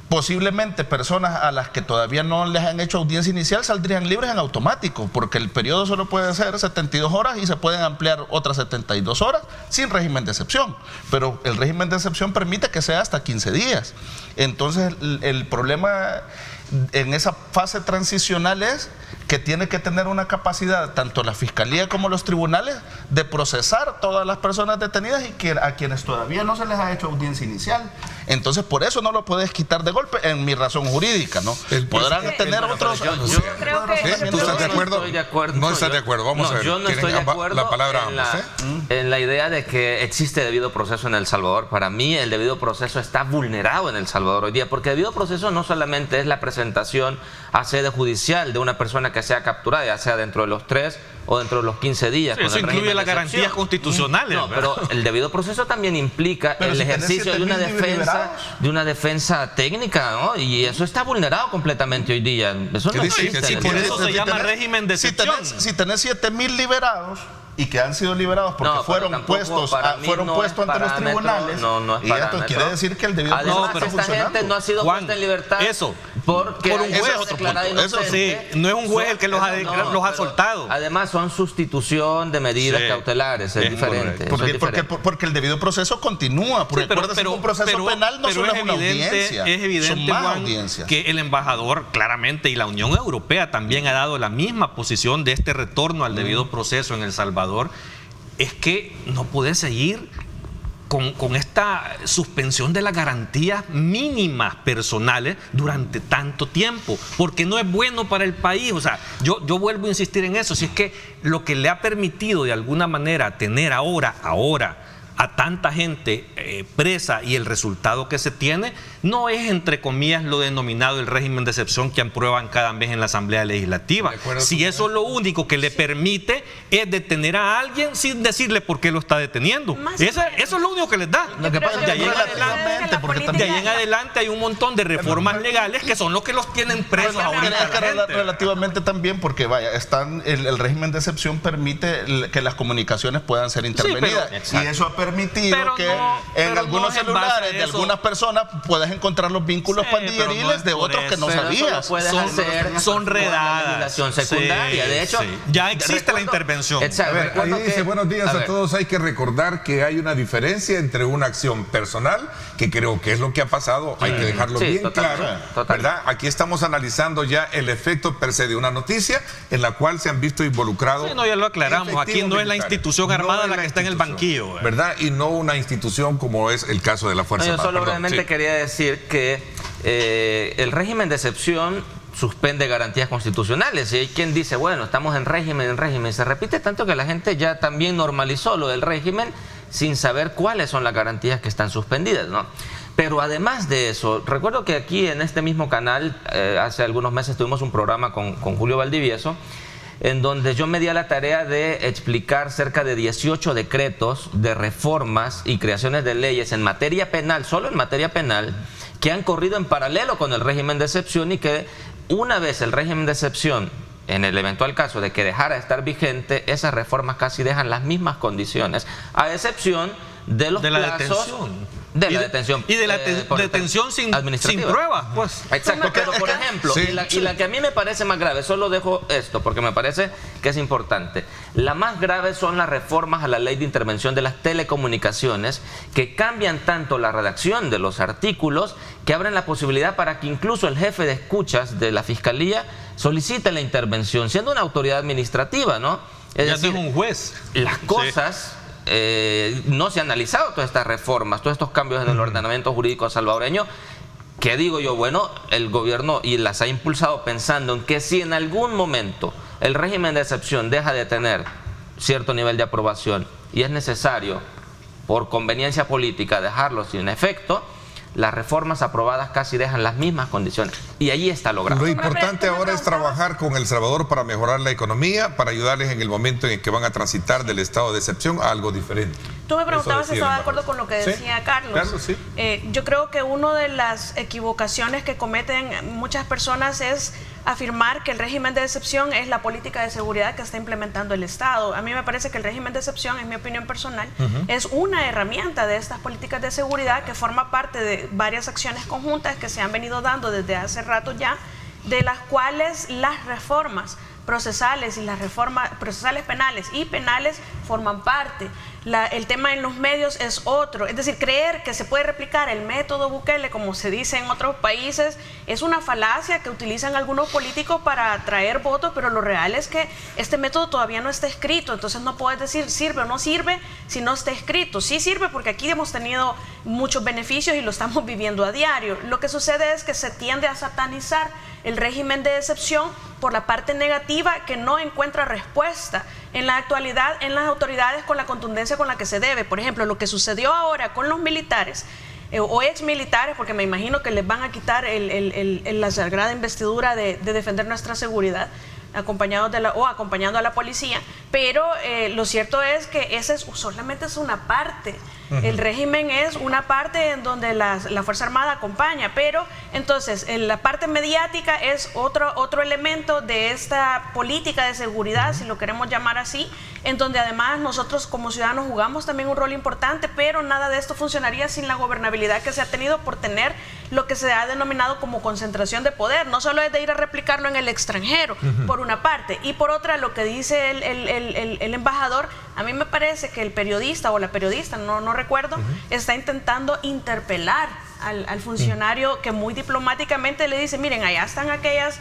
posiblemente personas a las que todavía no les han hecho audiencia inicial saldrían libres en automático, porque el periodo solo puede ser 72 horas y se pueden ampliar otras 72 horas sin régimen de excepción. Pero el régimen de excepción permite que sea hasta 15 días. Entonces, el problema en esa fase transicional es que tiene que tener una capacidad, tanto la fiscalía como los tribunales, de procesar todas las personas detenidas y que a quienes todavía no se les ha hecho audiencia inicial. Entonces, por eso no lo puedes quitar de golpe, en mi razón jurídica, ¿no? Podrán tener otros... Yo creo que... ¿Tú estás de acuerdo? No estás de acuerdo. Vamos a ver. Yo no estoy de acuerdo la palabra en la idea de que existe debido proceso en El Salvador. Para mí, el debido proceso está vulnerado en El Salvador hoy día, porque el debido proceso no solamente es la presentación a sede judicial de una persona que sea capturada, ya sea dentro de los 3 o dentro de los 15 días. Eso incluye las garantías constitucionales. No, pero el debido proceso también implica el ejercicio de una defensa técnica, ¿no? Y eso está vulnerado completamente hoy día. Eso no existe. Por eso se llama régimen de excepción. Si tenés 7,000 liberados y que han sido liberados porque fueron puestos ante los tribunales, y esto quiere decir que el debido proceso está esta gente no ha sido puesta en libertad por un juez. Eso sí, no es un juez el que los ha soltado. Además, son sustitución de medidas cautelares, es diferente. Porque el debido proceso continúa. Pero un proceso penal no solo es una audiencia. Es evidente, Juan, que el embajador claramente, y la Unión Europea también ha dado la misma posición de este retorno al debido proceso en El Salvador, es que no puede seguir con esta suspensión de las garantías mínimas personales durante tanto tiempo, porque no es bueno para el país. O sea, yo vuelvo a insistir en eso. Si es que lo que le ha permitido de alguna manera tener ahora a tanta gente presa y el resultado que se tiene no es, entre comillas, lo denominado el régimen de excepción que aprueban cada mes en la Asamblea Legislativa. Si eso lo único que le permite es detener a alguien sin decirle por qué lo está deteniendo. Eso es lo único que les da. Lo que pasa es que de ahí en adelante hay un montón de reformas legales que son los que los tienen presos ahorita. Relativamente también, porque vaya, el régimen de excepción permite que las comunicaciones puedan ser intervenidas. Sí, y eso ha permitido que en algunos celulares de algunas personas puedas encontrar los vínculos pandilleriles de otros que no sabías. Son redadas. Legislación secundaria. De hecho, ya existe la intervención. A ver, ahí dice, buenos días a todos. Hay que recordar que hay una diferencia entre una acción personal, que creo que es lo que ha pasado, hay que dejarlo bien claro, ¿verdad? Aquí estamos analizando ya el efecto per se de una noticia en la cual se han visto involucrados. Sí, no, ya lo aclaramos. Aquí no es la institución armada la que está en el banquillo, ¿verdad? Y no una institución como es el caso de la Fuerza Armada. Yo solo brevemente quería decir que el régimen de excepción suspende garantías constitucionales, y hay quien dice, bueno, estamos en régimen, se repite tanto que la gente ya también normalizó lo del régimen sin saber cuáles son las garantías que están suspendidas, ¿no? Pero además de eso, recuerdo que aquí en este mismo canal, hace algunos meses tuvimos un programa con Julio Valdivieso, en donde yo me di a la tarea de explicar cerca de 18 decretos de reformas y creaciones de leyes en materia penal, solo en materia penal, que han corrido en paralelo con el régimen de excepción, y que una vez el régimen de excepción, en el eventual caso de que dejara de estar vigente, esas reformas casi dejan las mismas condiciones, a excepción de los plazos de la detención y de la detención sin pruebas, pues. Exacto, pero por ejemplo, y la que a mí me parece más grave, solo dejo esto porque me parece que es importante. La más grave son las reformas a la ley de intervención de las telecomunicaciones, que cambian tanto la redacción de los artículos que abren la posibilidad para que incluso el jefe de escuchas de la Fiscalía solicite la intervención, siendo una autoridad administrativa, ¿no? Es decir, un juez. Las cosas... no se han analizado todas estas reformas, todos estos cambios en el ordenamiento jurídico salvadoreño, que digo yo, bueno, el gobierno y las ha impulsado pensando en que si en algún momento el régimen de excepción deja de tener cierto nivel de aprobación y es necesario, por conveniencia política, dejarlo sin efecto, las reformas aprobadas casi dejan las mismas condiciones, y allí está logrado. Lo importante ahora es trabajar con El Salvador para mejorar la economía, para ayudarles en el momento en el que van a transitar del estado de excepción a algo diferente. Tú me preguntabas si estaba de acuerdo con lo que decía Carlos. Carlos, sí. Yo creo que una de las equivocaciones que cometen muchas personas es afirmar que el régimen de excepción es la política de seguridad que está implementando el Estado. A mí me parece que el régimen de excepción, en mi opinión personal, es una herramienta de estas políticas de seguridad que forma parte de varias acciones conjuntas que se han venido dando desde hace rato ya, de las cuales las reformas procesales y las reformas procesales penales y penales forman parte. El tema en los medios es otro, es decir, creer que se puede replicar el método Bukele, como se dice en otros países, es una falacia que utilizan algunos políticos para atraer votos, pero lo real es que este método todavía no está escrito, entonces no puedes decir sirve o no sirve si no está escrito. Sí sirve porque aquí hemos tenido muchos beneficios y lo estamos viviendo a diario. Lo que sucede es que se tiende a satanizar el régimen de excepción por la parte negativa que no encuentra respuesta en la actualidad en las autoridades con la contundencia con la que se debe. Por ejemplo, lo que sucedió ahora con los militares o exmilitares, porque me imagino que les van a quitar la sagrada investidura de defender nuestra seguridad, acompañando a la policía, pero lo cierto es que solamente es una parte. El régimen es una parte en donde la Fuerza Armada acompaña, pero entonces la parte mediática es otro elemento de esta política de seguridad, si lo queremos llamar así, en donde además nosotros como ciudadanos jugamos también un rol importante, pero nada de esto funcionaría sin la gobernabilidad que se ha tenido por tener lo que se ha denominado como concentración de poder. No solo es de ir a replicarlo en el extranjero, por una parte, y por otra lo que dice el embajador, a mí me parece que el periodista o la periodista, no recuerdo, está intentando interpelar al funcionario que muy diplomáticamente le dice, miren, allá están aquellas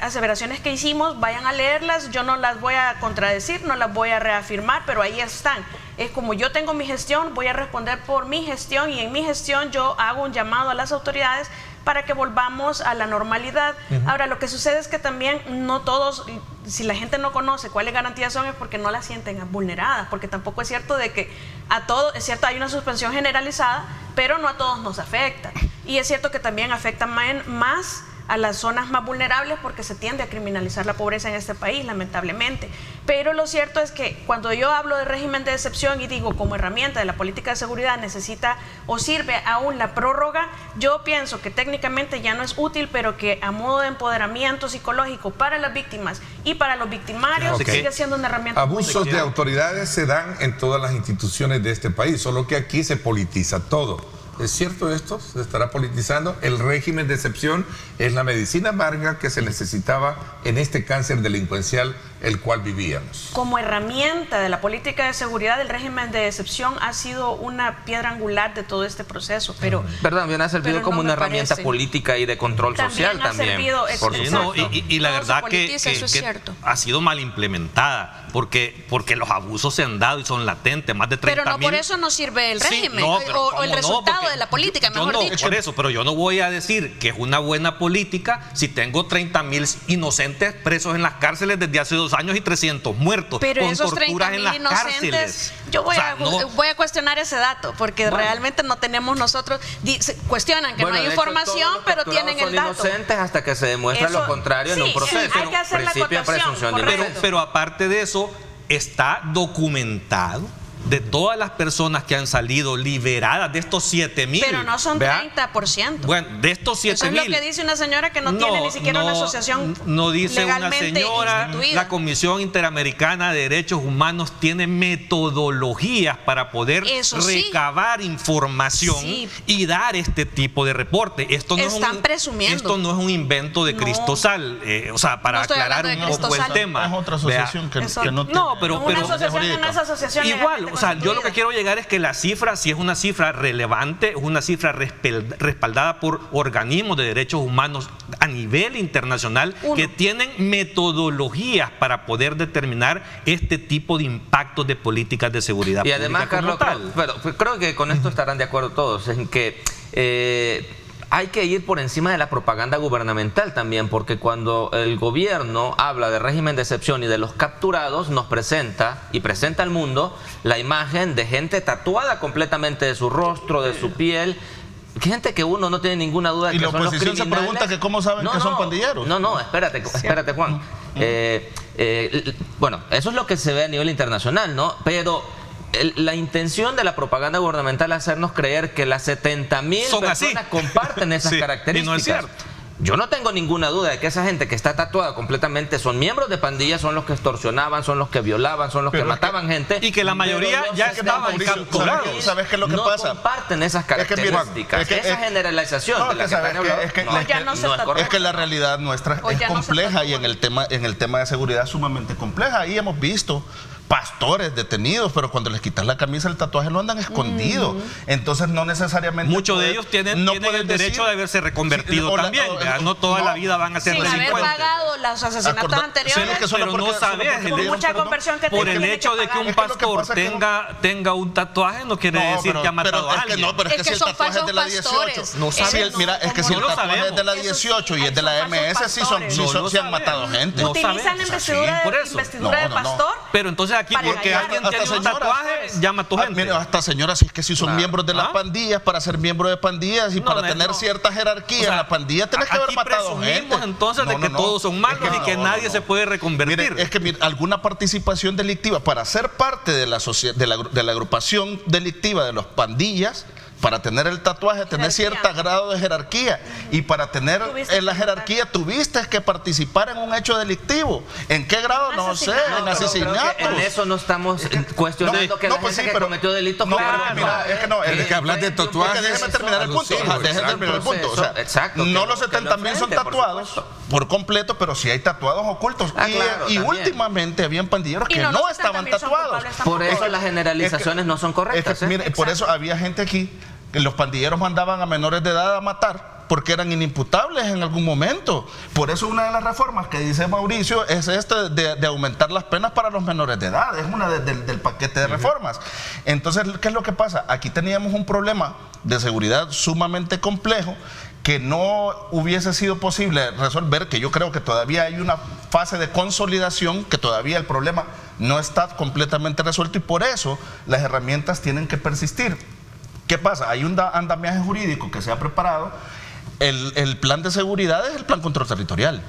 aseveraciones que hicimos, vayan a leerlas, yo no las voy a contradecir, no las voy a reafirmar, pero ahí están. Es como yo tengo mi gestión, voy a responder por mi gestión, y en mi gestión yo hago un llamado a las autoridades para que volvamos a la normalidad. Ahora, lo que sucede es que también no todos, si la gente no conoce cuáles garantías son, es porque no las sienten vulneradas, porque tampoco es cierto de que a todos, es cierto, hay una suspensión generalizada, pero no a todos nos afecta. Y es cierto que también afecta más a las zonas más vulnerables porque se tiende a criminalizar la pobreza en este país, lamentablemente. Pero lo cierto es que cuando yo hablo de régimen de excepción y digo como herramienta de la política de seguridad necesita o sirve aún la prórroga, yo pienso que técnicamente ya no es útil, pero que a modo de empoderamiento psicológico para las víctimas y para los victimarios sigue siendo una herramienta. Abusos de autoridades se dan en todas las instituciones de este país, solo que aquí se politiza todo. ¿Es cierto esto? ¿Se estará politizando? El régimen de excepción es la medicina amarga que se necesitaba en este cáncer delincuencial el cual vivíamos. Como herramienta de la política de seguridad, el régimen de excepción ha sido una piedra angular de todo este proceso, pero... Perdón, bien, ha servido como una herramienta política y de control social también. Y la verdad que ha sido mal implementada, porque los abusos se han dado y son latentes, más de 30.000. Pero no por eso no sirve el régimen o el resultado de la política, mejor dicho. Por eso, pero yo no voy a decir que es una buena política si tengo 30.000 inocentes presos en las cárceles desde hace 2 años y 300 muertos. Pero con esos torturas en las cárceles. Yo voy a cuestionar ese dato, porque realmente no tenemos nosotros, cuestionan que no hay información, pero tienen el dato. Son inocentes hasta que se demuestra lo contrario en un proceso. Hay que hacer la acotación, pero aparte de eso, está documentado de todas las personas que han salido liberadas de estos 7.000. Pero no son 30%. Bueno, de estos 7.000. Eso es lo que dice una señora que no tiene ni siquiera una asociación. No dice una señora. Instituida. La Comisión Interamericana de Derechos Humanos tiene metodologías para poder recabar información y dar este tipo de reporte. Esto no esto no es un invento de Cristosal. O sea, para aclarar un poco el tema. Es otra asociación que no tiene. No, pero una asociación no es asociación. Igual, o sea, yo lo que quiero llegar es que la cifra, si es una cifra relevante, es una cifra respaldada por organismos de derechos humanos a nivel internacional que tienen metodologías para poder determinar este tipo de impactos de políticas de seguridad pública. Y además, Carlos, creo que con esto estarán de acuerdo todos, en que hay que ir por encima de la propaganda gubernamental también, porque cuando el gobierno habla de régimen de excepción y de los capturados, nos presenta al mundo la imagen de gente tatuada completamente de su rostro, de su piel, gente que uno no tiene ninguna duda de que son los criminales. Y la oposición se pregunta que cómo saben que son pandilleros. No, espérate Juan. Bueno, eso es lo que se ve a nivel internacional, ¿no? Pero la intención de la propaganda gubernamental es hacernos creer que las 70.000 personas comparten esas características. Y no es cierto. Yo no tengo ninguna duda de que esa gente que está tatuada completamente son miembros de pandillas, son los que extorsionaban, son los que violaban, son los que mataban gente. Y que la mayoría ya estaban capturados. ¿Sabes qué es lo que pasa? No comparten esas características. Esa generalización de la que están hablando es que la realidad nuestra es compleja y en el tema de seguridad sumamente compleja. Ahí hemos visto pastores detenidos, pero cuando les quitas la camisa el tatuaje lo andan escondido. Entonces no necesariamente muchos de ellos tienen el derecho de haberse reconvertido también. No toda la vida van a ser delincuentes. Sin haber pagado los asesinatos anteriores, pero no sabes. Mucha conversión que por el hecho de que un pastor tenga un tatuaje no quiere decir que ha matado a alguien. Pero es que si el tatuaje es de la 18, no sabes. Mira, es que si el tatuaje es de la 18 y es de la MS, sí han matado gente. Utilizan la investidura de pastor. Pero entonces aquí porque alguien tiene un tatuaje ya mató gente. Mira, hasta señoras, si es que si son miembros de las pandillas, para ser miembro de pandillas y para tener cierta jerarquía en la pandilla tenés que haber matado gente. Entonces de que todos son malos y que nadie se puede reconvertir. Mire, es que alguna participación delictiva para ser parte de la agrupación delictiva de las pandillas, para tener el tatuaje, tener cierto grado de jerarquía. Y para tener en la jerarquía tuviste que participar en un hecho delictivo. ¿En qué grado? No sé, en asesinato. En eso no estamos cuestionando que la gente que cometió delitos. Es que hablar de tatuajes. Déjeme terminar el punto. O sea, no los 70.000 son tatuados por completo, pero sí hay tatuados ocultos. Y últimamente habían pandilleros que no estaban tatuados. Por eso las generalizaciones no son correctas. Mire, por eso había gente aquí que los pandilleros mandaban a menores de edad a matar porque eran inimputables en algún momento. Por eso una de las reformas que dice Mauricio es de aumentar las penas para los menores de edad. Es una del paquete de reformas. Entonces, ¿qué es lo que pasa? Aquí teníamos un problema de seguridad sumamente complejo que no hubiese sido posible resolver, que yo creo que todavía hay una fase de consolidación, que todavía el problema no está completamente resuelto y por eso las herramientas tienen que persistir. ¿Qué pasa? Hay un andamiaje jurídico que se ha preparado. El plan de seguridad es el plan control territorial,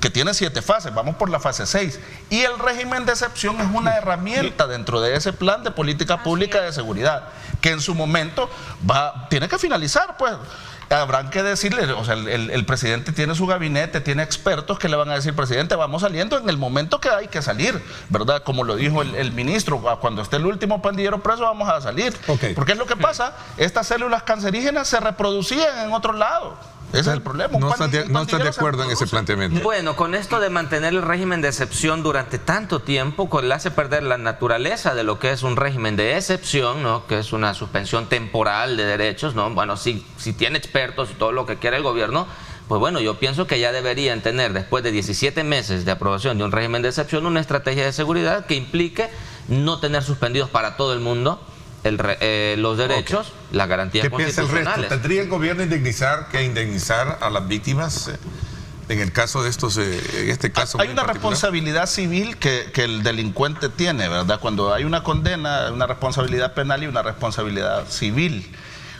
que tiene 7 fases, vamos por la fase 6. Y el régimen de excepción es una herramienta dentro de ese plan de política pública de seguridad, que en su momento tiene que finalizar, pues. Habrán que decirle, o sea, el presidente tiene su gabinete, tiene expertos que le van a decir, presidente, vamos saliendo en el momento que hay que salir, ¿verdad? Como lo dijo el ministro, cuando esté el último pandillero preso vamos a salir. Okay. Porque es lo que pasa, estas células cancerígenas se reproducían en otro lado. Ese es el problema. No estás de acuerdo en ese planteamiento. Bueno, con esto de mantener el régimen de excepción durante tanto tiempo, le hace perder la naturaleza de lo que es un régimen de excepción, ¿no? Que es una suspensión temporal de derechos, ¿no? Bueno, si tiene expertos y todo lo que quiera el gobierno, pues bueno, yo pienso que ya deberían tener, después de 17 meses de aprobación de un régimen de excepción, una estrategia de seguridad que implique no tener suspendidos para todo el mundo los derechos, las garantías constitucionales. ¿Qué piensa el resto? ¿Tendría el gobierno indemnizar a las víctimas en el caso de estos, en este caso? Hay una responsabilidad civil que el delincuente tiene, ¿verdad? Cuando hay una condena, una responsabilidad penal y una responsabilidad civil.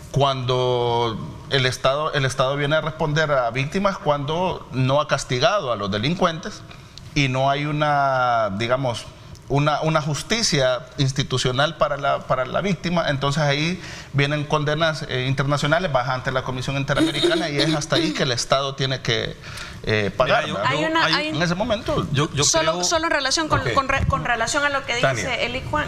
Cuando el Estado viene a responder a víctimas cuando no ha castigado a los delincuentes y no hay una, digamos, una justicia institucional para la víctima, entonces ahí vienen condenas internacionales, baja ante la Comisión Interamericana y es hasta ahí que el Estado tiene que pagar. En ese momento. Solo en relación con relación a lo que dice Eli Juan.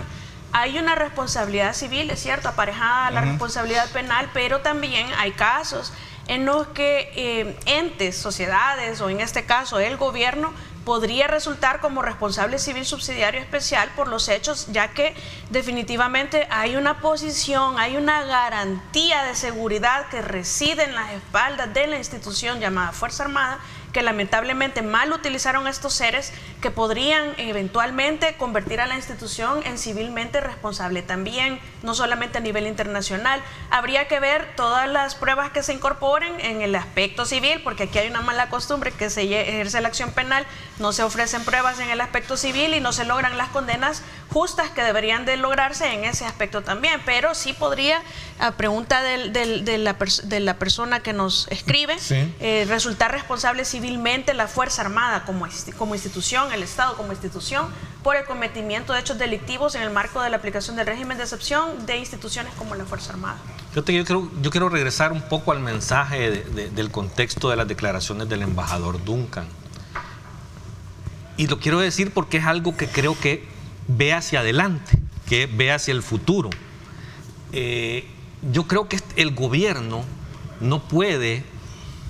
Hay una responsabilidad civil, es cierto, aparejada a la responsabilidad penal, pero también hay casos en los que entes, sociedades o en este caso el gobierno podría resultar como responsable civil subsidiario especial por los hechos, ya que definitivamente hay una posición, hay una garantía de seguridad que reside en las espaldas de la institución llamada Fuerza Armada, que lamentablemente mal utilizaron estos seres que podrían eventualmente convertir a la institución en civilmente responsable también, no solamente a nivel internacional. Habría que ver todas las pruebas que se incorporen en el aspecto civil, porque aquí hay una mala costumbre que se ejerce la acción penal, no se ofrecen pruebas en el aspecto civil y no se logran las condenas justas que deberían de lograrse en ese aspecto también, pero sí podría, a pregunta de la persona que nos escribe, resultar responsable civilmente la Fuerza Armada como institución, el Estado como institución, por el cometimiento de hechos delictivos en el marco de la aplicación del régimen de excepción de instituciones como la Fuerza Armada. Yo quiero regresar un poco al mensaje del contexto de las declaraciones del embajador Duncan. Y lo quiero decir porque es algo que creo que ve hacia adelante, que ve hacia el futuro. Yo creo que el gobierno no puede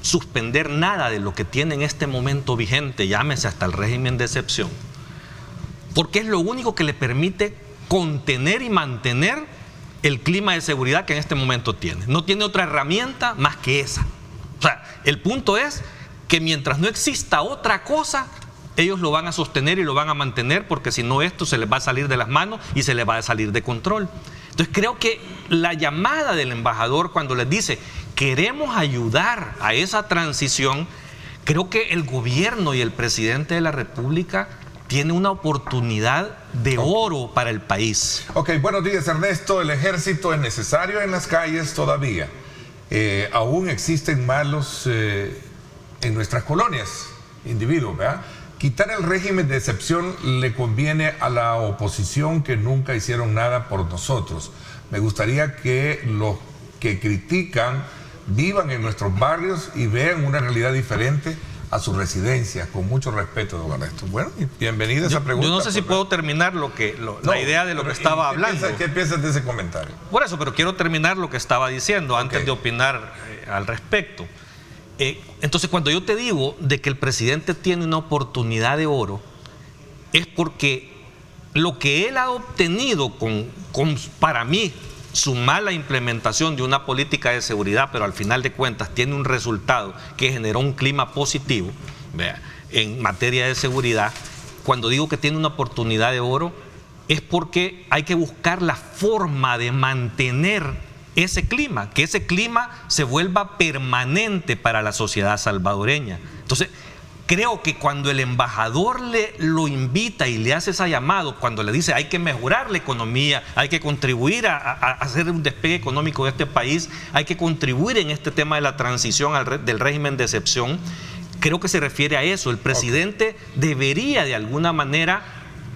suspender nada de lo que tiene en este momento vigente, llámese hasta el régimen de excepción, porque es lo único que le permite contener y mantener el clima de seguridad que en este momento tiene. No tiene otra herramienta más que esa. O sea, el punto es que mientras no exista otra cosa, ellos lo van a sostener y lo van a mantener, porque si no esto se les va a salir de las manos y se les va a salir de control. Entonces creo que la llamada del embajador cuando les dice queremos ayudar a esa transición, creo que el gobierno y el presidente de la República tiene una oportunidad de oro para el país. Ok, buenos días, Ernesto. El ejército es necesario en las calles todavía. Aún existen malos en nuestras colonias, individuos, ¿verdad? Quitar el régimen de excepción le conviene a la oposición que nunca hicieron nada por nosotros. Me gustaría que los que critican vivan en nuestros barrios y vean una realidad diferente a su residencia, con mucho respeto, don Ernesto. Bueno, bienvenida a esa pregunta. Yo no sé si puedo terminar la idea de lo que estaba hablando. ¿Qué piensas de ese comentario? Por eso, pero quiero terminar lo que estaba diciendo antes de opinar al respecto. Entonces, cuando yo te digo de que el presidente tiene una oportunidad de oro, es porque lo que él ha obtenido con para mí, su mala implementación de una política de seguridad, pero al final de cuentas tiene un resultado que generó un clima positivo, vea, en materia de seguridad. Cuando digo que tiene una oportunidad de oro, es porque hay que buscar la forma de mantener ese clima, que ese clima se vuelva permanente para la sociedad salvadoreña. Entonces, creo que cuando el embajador lo invita y le hace ese llamado, cuando le dice hay que mejorar la economía, hay que contribuir a hacer un despegue económico de este país, hay que contribuir en este tema de la transición del régimen de excepción, creo que se refiere a eso. El presidente debería de alguna manera,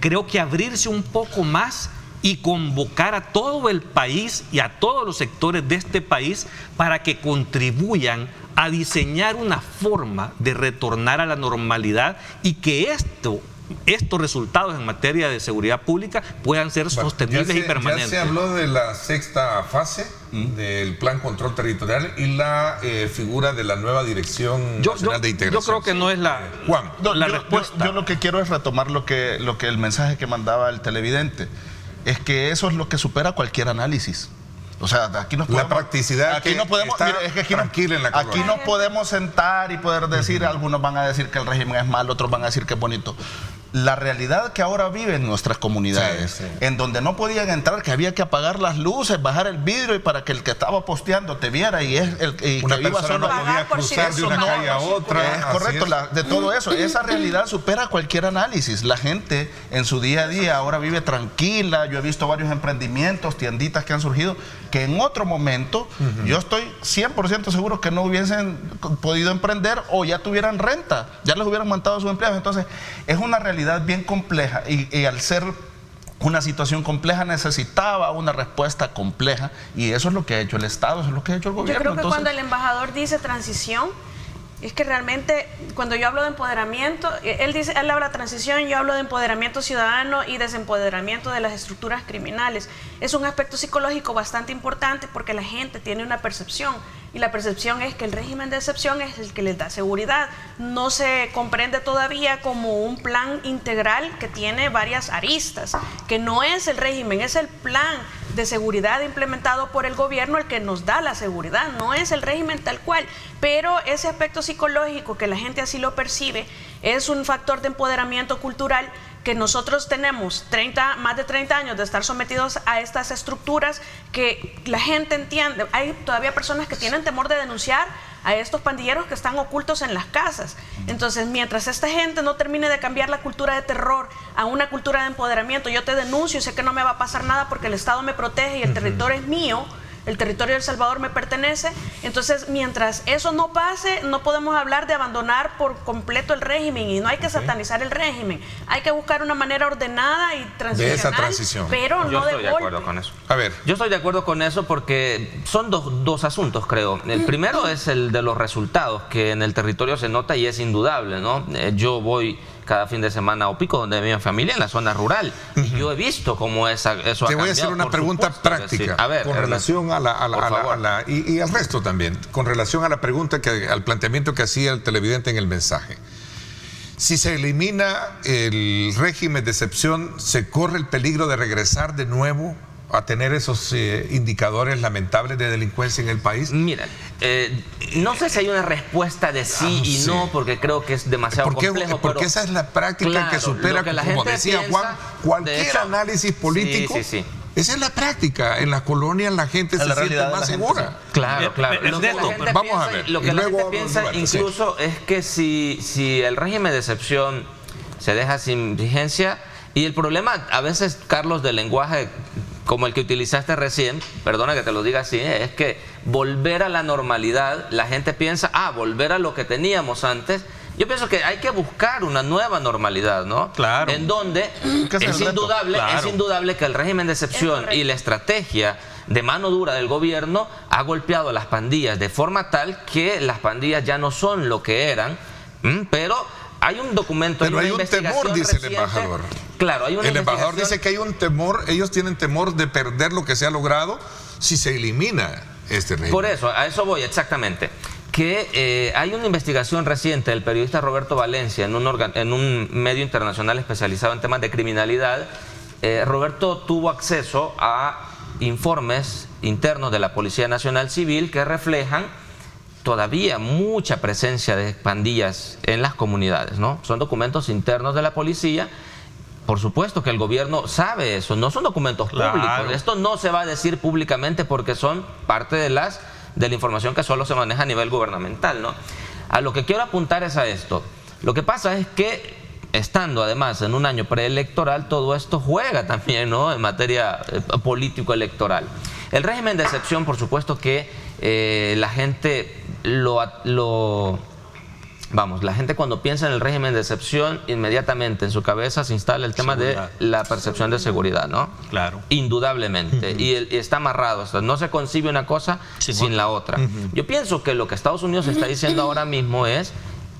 creo que abrirse un poco más y convocar a todo el país y a todos los sectores de este país para que contribuyan a diseñar una forma de retornar a la normalidad y que estos resultados en materia de seguridad pública puedan ser sostenibles y permanentes. Ya se habló de la sexta fase del Plan Control Territorial y la figura de la nueva Dirección Nacional de Integración. Yo creo que no es la respuesta. Yo lo que quiero es retomar lo que el mensaje que mandaba el televidente. Es que eso es lo que supera cualquier análisis. O sea, aquí nos podemos, la practicidad aquí no podemos, está mire, es que tranquila en la colonia. Aquí nos podemos sentar y poder decir, algunos van a decir que el régimen es malo, otros van a decir que es bonito. La realidad que ahora viven nuestras comunidades, en donde no podían entrar, que había que apagar las luces, bajar el vidrio y para que el que estaba posteando te viera y es el que una iba persona solo no podía cruzar de una calle a otra. Es correcto, de todo eso. Esa realidad supera cualquier análisis. La gente en su día a día ahora vive tranquila. Yo he visto varios emprendimientos, tienditas que han surgido, que en otro momento yo estoy 100% seguro que no hubiesen podido emprender o ya tuvieran renta, ya les hubieran mandado a sus empleados. Entonces, es una realidad bien compleja y al ser una situación compleja necesitaba una respuesta compleja y eso es lo que ha hecho el Estado, eso es lo que ha hecho el gobierno. Yo creo que entonces, cuando el embajador dice transición, es que realmente cuando yo hablo de empoderamiento, él habla de transición, yo hablo de empoderamiento ciudadano y desempoderamiento de las estructuras criminales. Es un aspecto psicológico bastante importante porque la gente tiene una percepción y la percepción es que el régimen de excepción es el que les da seguridad. No se comprende todavía como un plan integral que tiene varias aristas, que no es el régimen, es el plan de seguridad implementado por el gobierno el que nos da la seguridad, no es el régimen tal cual, pero ese aspecto psicológico que la gente así lo percibe es un factor de empoderamiento cultural que nosotros tenemos más de 30 años de estar sometidos a estas estructuras que la gente entiende. Hay todavía personas que tienen temor de denunciar a estos pandilleros que están ocultos en las casas. Entonces, mientras esta gente no termine de cambiar la cultura de terror a una cultura de empoderamiento, yo te denuncio y sé que no me va a pasar nada porque el Estado me protege y el territorio es mío, el territorio de El Salvador me pertenece. Entonces, mientras eso no pase, no podemos hablar de abandonar por completo el régimen y no hay que satanizar el régimen. Hay que buscar una manera ordenada y transicional. De esa transición. Pero no de golpe. Yo estoy de acuerdo con eso. A ver. Yo estoy de acuerdo con eso porque son dos asuntos, creo. El primero es el de los resultados, que en el territorio se nota y es indudable, ¿no? Yo voy cada fin de semana a Opico, donde vive mi familia, en la zona rural. Y yo he visto cómo eso ha cambiado. Te voy a hacer una pregunta práctica. A ver, con relación y al resto también, con relación a la pregunta, al planteamiento que hacía el televidente en el mensaje. Si se elimina el régimen de excepción, ¿se corre el peligro de regresar de nuevo a tener esos indicadores lamentables de delincuencia en el país? Mira, no sé si hay una respuesta de sí y no, porque creo que es demasiado complejo. Porque esa es la práctica, claro, que supera, que como decía Juan, cualquier análisis político. Sí. Esa es la práctica. En las colonias la gente se siente más segura. Claro. Vamos a ver. Lo que la gente piensa incluso es que si el régimen de excepción se deja sin vigencia, y el problema a veces, Carlos, del lenguaje como el que utilizaste recién, perdona que te lo diga así, es que volver a la normalidad, la gente piensa, volver a lo que teníamos antes. Yo pienso que hay que buscar una nueva normalidad, ¿no? Claro. En donde es indudable que el régimen de excepción y la estrategia de mano dura del gobierno ha golpeado a las pandillas de forma tal que las pandillas ya no son lo que eran, pero hay un documento, pero hay un temor, dice el embajador. Claro, hay una El embajador dice que hay un temor, ellos tienen temor de perder lo que se ha logrado si se elimina este régimen. Por eso, a eso voy exactamente. Que hay una investigación reciente del periodista Roberto Valencia en un medio internacional especializado en temas de criminalidad. Roberto tuvo acceso a informes internos de la Policía Nacional Civil que reflejan todavía mucha presencia de pandillas en las comunidades, ¿no? Son documentos internos de la policía por supuesto que el gobierno sabe eso, no son documentos públicos, esto no se va a decir públicamente porque son parte de la información que solo se maneja a nivel gubernamental, ¿no? A lo que quiero apuntar es a esto. Lo que pasa es que, estando además en un año preelectoral, todo esto juega también, ¿no?, en materia político-electoral. El régimen de excepción, por supuesto que la gente la gente cuando piensa en el régimen de excepción, inmediatamente en su cabeza se instala el tema de la percepción de seguridad, ¿no? Claro. Indudablemente. Y está amarrado. O sea, no se concibe una cosa sin la otra. Yo pienso que lo que Estados Unidos está diciendo ahora mismo es,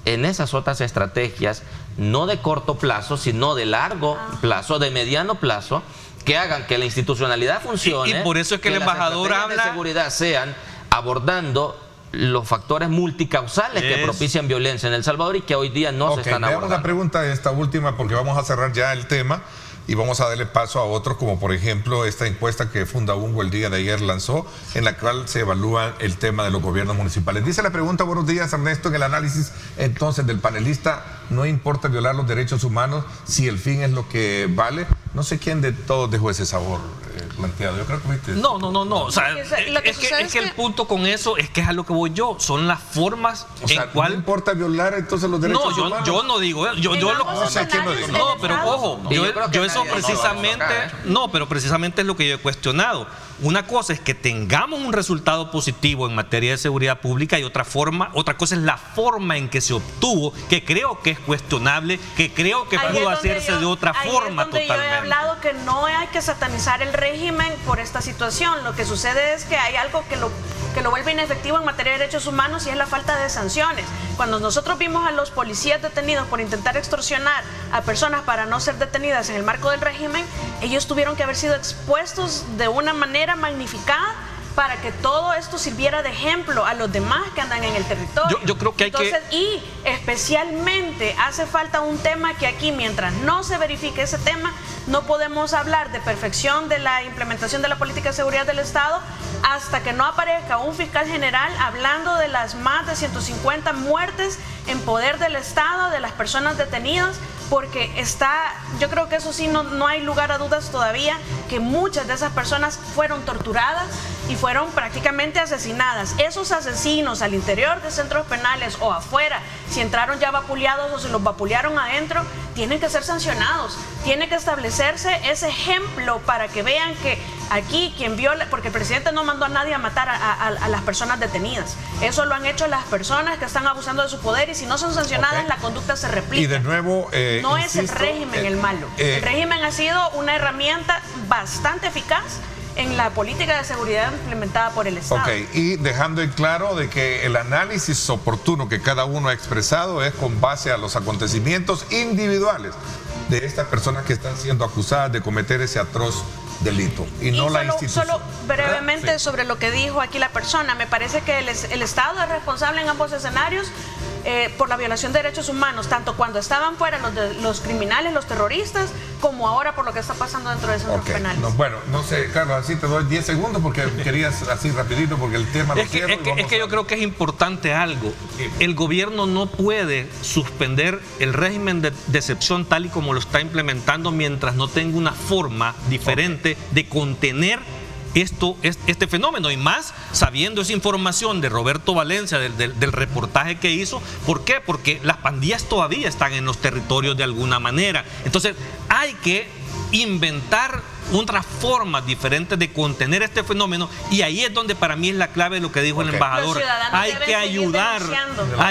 en esas otras estrategias, no de corto plazo, sino de largo plazo, de mediano plazo, que hagan que la institucionalidad funcione. Y por eso es que el embajador habla de seguridad sean abordando los factores multicausales que propician violencia en El Salvador y que hoy día no se están abordando. Veamos la pregunta esta última porque vamos a cerrar ya el tema y vamos a darle paso a otros, como por ejemplo esta encuesta que Fundaungo el día de ayer lanzó, en la cual se evalúa el tema de los gobiernos municipales. Dice la pregunta: buenos días, Ernesto, en el análisis entonces del panelista, no importa violar los derechos humanos si el fin es lo que vale. No sé quién de todos dejó ese sabor planteado. Yo creo que viste. No. O sea, es que el punto con eso es que es a lo que voy yo. Son las formas en cual. No importa violar entonces los derechos humanos. No, yo no digo. No sé quién lo dijo. No, pero ojo, yo eso precisamente. No, pero precisamente es lo que yo he cuestionado. Una cosa es que tengamos un resultado positivo en materia de seguridad pública y otra cosa es la forma en que se obtuvo, que creo que es cuestionable, que creo que pudo hacerse de otra forma totalmente. Yo he hablado que no hay que satanizar el régimen por esta situación. Lo que sucede es que hay algo que lo vuelve inefectivo en materia de derechos humanos y es la falta de sanciones. Cuando nosotros vimos a los policías detenidos por intentar extorsionar a personas para no ser detenidas en el marco del régimen, ellos tuvieron que haber sido expuestos de una manera magnificada para que todo esto sirviera de ejemplo a los demás que andan en el territorio. Yo creo que Y especialmente hace falta un tema que aquí, mientras no se verifique ese tema, no podemos hablar de perfección de la implementación de la política de seguridad del Estado hasta que no aparezca un fiscal general hablando de las más de 150 muertes en poder del Estado, de las personas detenidas, porque yo creo que eso sí, no hay lugar a dudas todavía, que muchas de esas personas fueron torturadas y fueron prácticamente asesinadas. Esos asesinos al interior de centros penales o afuera, si entraron ya vapuleados o se los vapulearon adentro, tienen que ser sancionados. Tiene que establecerse ese ejemplo para que vean que aquí quien viola, porque el presidente no mandó a nadie a matar a las personas detenidas. Eso lo han hecho las personas que están abusando de su poder y si no son sancionadas, la conducta se replica. Y de nuevo, no es el régimen el malo. El régimen ha sido una herramienta bastante eficaz en la política de seguridad implementada por el Estado. Ok, y dejando en claro de que el análisis oportuno que cada uno ha expresado es con base a los acontecimientos individuales de estas personas que están siendo acusadas de cometer ese atroz delito y no la institución. Solo brevemente sobre lo que dijo aquí la persona, me parece que el Estado es responsable en ambos escenarios por la violación de derechos humanos, tanto cuando estaban fuera los criminales, los terroristas, como ahora por lo que está pasando dentro de centros penales. No sé, Carlos, así te doy 10 segundos porque querías así rapidito porque el tema lo cierro. Es que yo creo que es importante algo. El gobierno no puede suspender el régimen de excepción tal y como lo está implementando mientras no tenga una forma diferente de contener este fenómeno, y más sabiendo esa información de Roberto Valencia del reportaje que hizo. ¿Por qué? Porque las pandillas todavía están en los territorios de alguna manera. Entonces hay que inventar otras formas diferentes de contener este fenómeno, y ahí es donde para mí es la clave de lo que dijo el embajador. Hay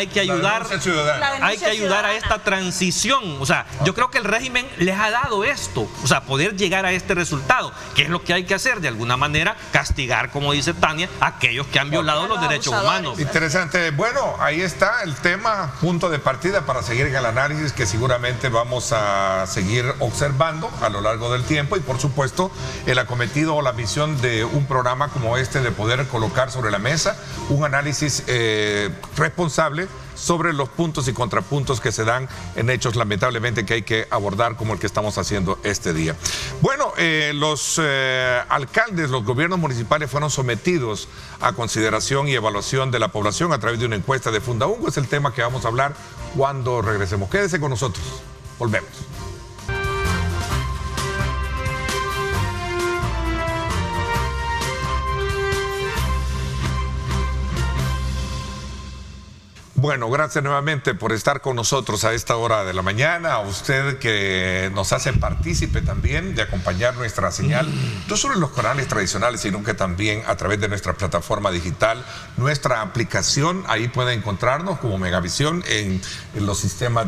que ayudar a esta transición. O sea, yo creo que el régimen les ha dado esto, o sea, poder llegar a este resultado, que es lo que hay que hacer de alguna manera, castigar, como dice Tania, a aquellos que han violado los derechos humanos. Interesante. Bueno, ahí está el tema, punto de partida para seguir en el análisis que seguramente vamos a seguir observando a lo largo del tiempo, y por supuesto el acometido o la misión de un programa como este de poder colocar sobre la mesa un análisis responsable sobre los puntos y contrapuntos que se dan en hechos lamentablemente que hay que abordar como el que estamos haciendo este día. Bueno, los alcaldes, los gobiernos municipales fueron sometidos a consideración y evaluación de la población a través de una encuesta de Fundaungo. Es el tema que vamos a hablar cuando regresemos. Quédese con nosotros. Volvemos. Bueno, gracias nuevamente por estar con nosotros a esta hora de la mañana. A usted que nos hace partícipe también de acompañar nuestra señal, no solo en los canales tradicionales, sino que también a través de nuestra plataforma digital, nuestra aplicación. Ahí puede encontrarnos como Megavisión en los sistemas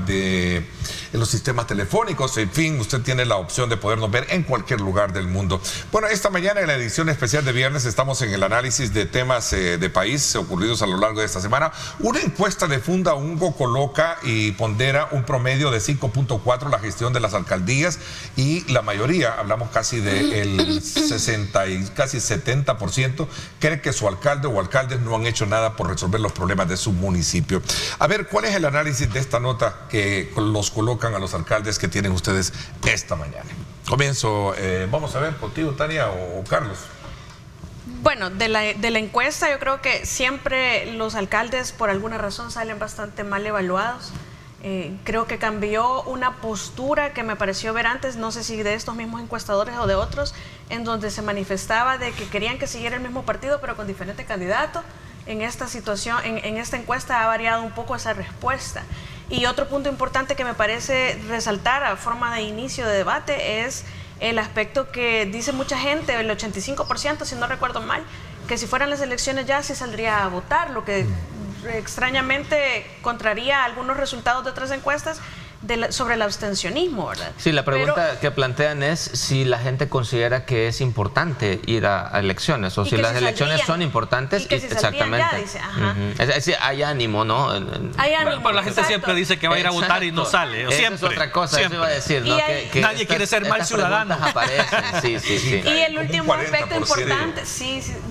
telefónicos. En fin, usted tiene la opción de podernos ver en cualquier lugar del mundo. Bueno, esta mañana en la edición especial de viernes estamos en el análisis de temas de país ocurridos a lo largo de esta semana. Una encuesta de Funda Ungo coloca y pondera un promedio de 5.4 la gestión de las alcaldías, y la mayoría, hablamos casi del 60 y casi 70%, cree que su alcalde o alcaldes no han hecho nada por resolver los problemas de su municipio. A ver, ¿cuál es el análisis de esta nota que los colocan a los alcaldes que tienen ustedes esta mañana? Comienzo, vamos a ver contigo, Tania o Carlos. Bueno, de la encuesta yo creo que siempre los alcaldes por alguna razón salen bastante mal evaluados. Creo que cambió una postura que me pareció ver antes, no sé si de estos mismos encuestadores o de otros, en donde se manifestaba de que querían que siguiera el mismo partido pero con diferente candidato. En esta situación, en esta encuesta ha variado un poco esa respuesta. Y otro punto importante que me parece resaltar a forma de inicio de debate es el aspecto que dice mucha gente, el 85%, si no recuerdo mal, que si fueran las elecciones ya sí saldría a votar, lo que extrañamente contraría algunos resultados de otras encuestas sobre el abstencionismo, ¿verdad? Sí, la pregunta que plantean es si la gente considera que es importante ir a elecciones, o si las elecciones son importantes. Y que si exactamente. Ya, dice, ajá. Es decir, hay ánimo, ¿no? Hay ánimo. Pero la gente siempre dice que va a ir a votar y no sale. Siempre. Es otra cosa, siempre. Eso iba a decir, ¿no? Que nadie quiere ser mal ciudadano. Sí. Y el último aspecto importante,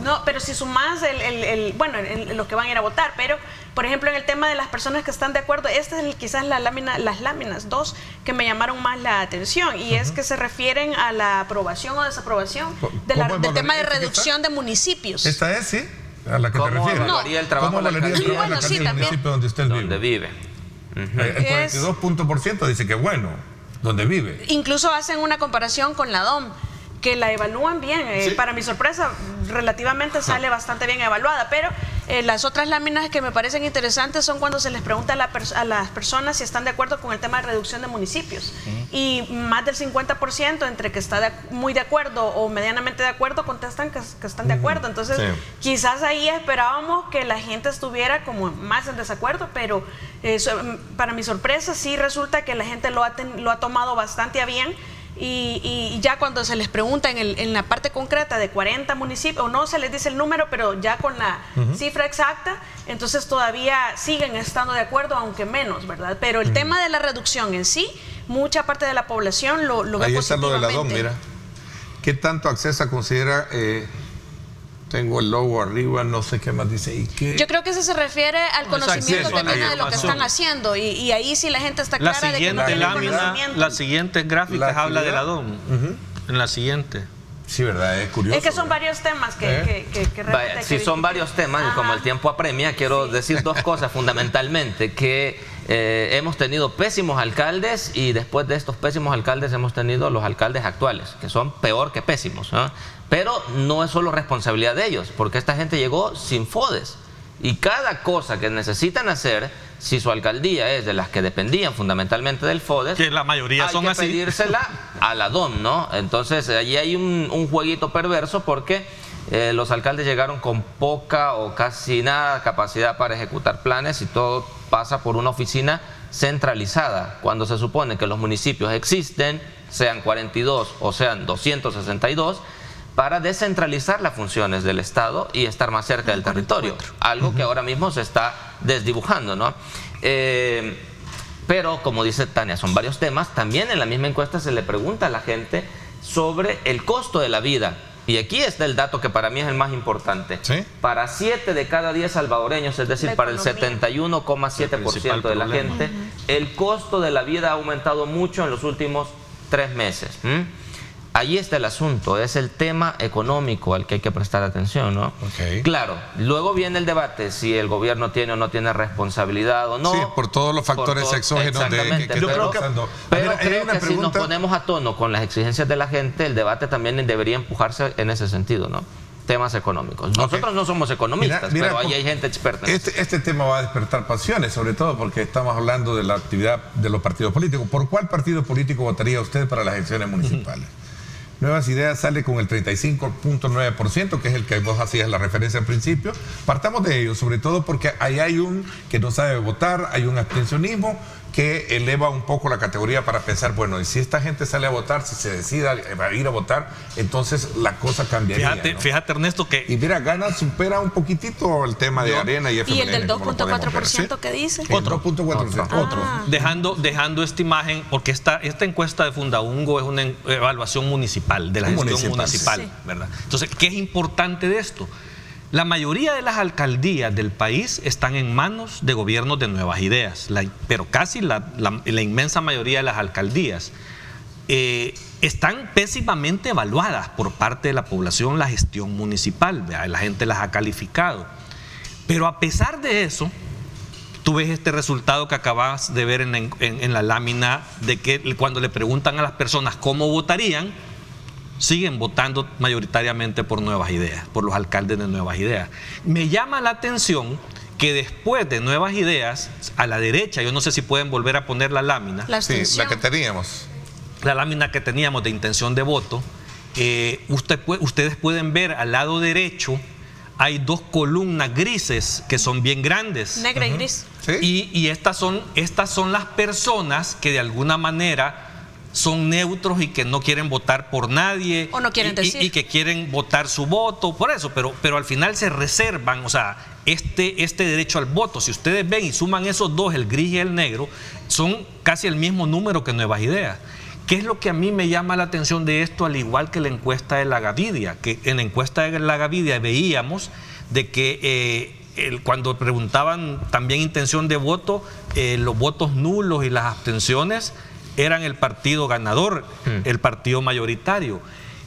no, pero si sumás los que van a ir a votar, pero por ejemplo en el tema de las personas que están de acuerdo, esta es quizás las láminas 2 que me llamaron más la atención, y es que se refieren a la aprobación o desaprobación del tema de reducción de municipios. ¿Esta es, sí? ¿A la que te refieres? ¿Cómo valoraría el trabajo de la alcaldía? Bueno, sí, también. Municipio donde usted vive. El 42% dice que bueno, donde vive. Incluso hacen una comparación con la DOM, que la evalúan bien. ¿Sí? Para mi sorpresa, relativamente sale bastante bien evaluada, pero las otras láminas que me parecen interesantes son cuando se les pregunta a las personas si están de acuerdo con el tema de reducción de municipios. Y más del 50% entre que está muy de acuerdo o medianamente de acuerdo contestan que están de acuerdo. Entonces, quizás ahí esperábamos que la gente estuviera como más en desacuerdo, pero para mi sorpresa sí resulta que la gente lo ha tomado bastante a bien. Y ya cuando se les pregunta en la parte concreta de 40 municipios, o no se les dice el número, pero ya con la cifra exacta, entonces todavía siguen estando de acuerdo, aunque menos, ¿verdad? Pero el tema de la reducción en sí, mucha parte de la población lo ve positivamente. Ahí está lo de la DOM, mira. ¿Qué tanto acceso considera? Tengo el logo arriba, no sé qué más dice. Yo creo que eso se refiere al conocimiento que tiene de lo que están haciendo, y ahí sí la gente está clara de que no tiene conocimiento. Las siguientes gráficas habla de la DOM. En la siguiente. Sí, ¿verdad? Es curioso. Es que son varios temas si son varios temas, y como el tiempo apremia, quiero decir dos cosas fundamentalmente, que hemos tenido pésimos alcaldes, y después de estos pésimos alcaldes hemos tenido los alcaldes actuales, que son peor que pésimos, ¿no? Pero no es solo responsabilidad de ellos, porque esta gente llegó sin FODES, y cada cosa que necesitan hacer, si su alcaldía es de las que dependían fundamentalmente del FODES, que la mayoría son así, hay que pedírsela a la DOM, ¿no? Entonces allí hay un jueguito perverso, porque los alcaldes llegaron con poca o casi nada capacidad para ejecutar planes, y todo pasa por una oficina centralizada, cuando se supone que los municipios existen, sean 42 o sean 262, para descentralizar las funciones del Estado y estar más cerca del territorio, algo que ahora mismo se está desdibujando, ¿no? Pero, como dice Tania, son varios temas. También en la misma encuesta se le pregunta a la gente sobre el costo de la vida. Y aquí está el dato que para mí es el más importante. ¿Sí? Para 7 de cada 10 salvadoreños, es decir, para el 71,7% de la gente, el costo de la vida ha aumentado mucho en los últimos 3 meses. Allí está el asunto, es el tema económico al que hay que prestar atención, ¿no? Claro, luego viene el debate si el gobierno tiene o no tiene responsabilidad o no. Sí, por todos los factores exógenos que yo creo que si nos ponemos a tono con las exigencias de la gente, el debate también debería empujarse en ese sentido, ¿no? temas económicos. Nosotros no somos economistas, pero ahí hay gente experta. Este tema va a despertar pasiones, sobre todo porque estamos hablando de la actividad de los partidos políticos. ¿Por cuál partido político votaría usted para las elecciones municipales? Nuevas Ideas sale con el 35.9%, que es el que vos hacías la referencia al principio. Partamos de ello, sobre todo porque ahí hay un que no sabe votar, hay un abstencionismo que eleva un poco la categoría para pensar, bueno, y si esta gente sale a votar, si se decida a ir a votar, entonces la cosa cambiaría. Fíjate, Ernesto, que... Y mira, Gana supera un poquitito el tema de Arena y FMLN. ¿Y el del 2.4% que dice? Otro 2.4%. Otro. Dejando esta imagen, porque esta encuesta de Fundaungo es una evaluación municipal, de la gestión municipal, sí, ¿verdad? Entonces, ¿qué es importante de esto? La mayoría de las alcaldías del país están en manos de gobiernos de Nuevas Ideas, pero casi la inmensa mayoría de las alcaldías están pésimamente evaluadas por parte de la población, la gestión municipal, la gente las ha calificado. Pero a pesar de eso, tú ves este resultado que acabas de ver en la lámina, de que cuando le preguntan a las personas cómo votarían, siguen votando mayoritariamente por Nuevas Ideas, por los alcaldes de Nuevas Ideas. Me llama la atención que después de Nuevas Ideas, a la derecha, yo no sé si pueden volver a poner la lámina. Sí, la que teníamos. La lámina que teníamos de intención de voto. Ustedes pueden ver al lado derecho, hay dos columnas grises que son bien grandes. Negra y gris. ¿Sí? Y estas son las personas que de alguna manera son neutros y que no quieren votar por nadie, o no quieren decir, y que quieren votar su voto, por eso, pero al final se reservan, o sea, este derecho al voto. Si ustedes ven y suman esos dos, el gris y el negro, son casi el mismo número que Nuevas Ideas. ¿Qué es lo que a mí me llama la atención de esto, al igual que la encuesta de la Gavidia? Que en la encuesta de la Gavidia veíamos de que cuando preguntaban también intención de voto, los votos nulos y las abstenciones eran el partido ganador, el partido mayoritario.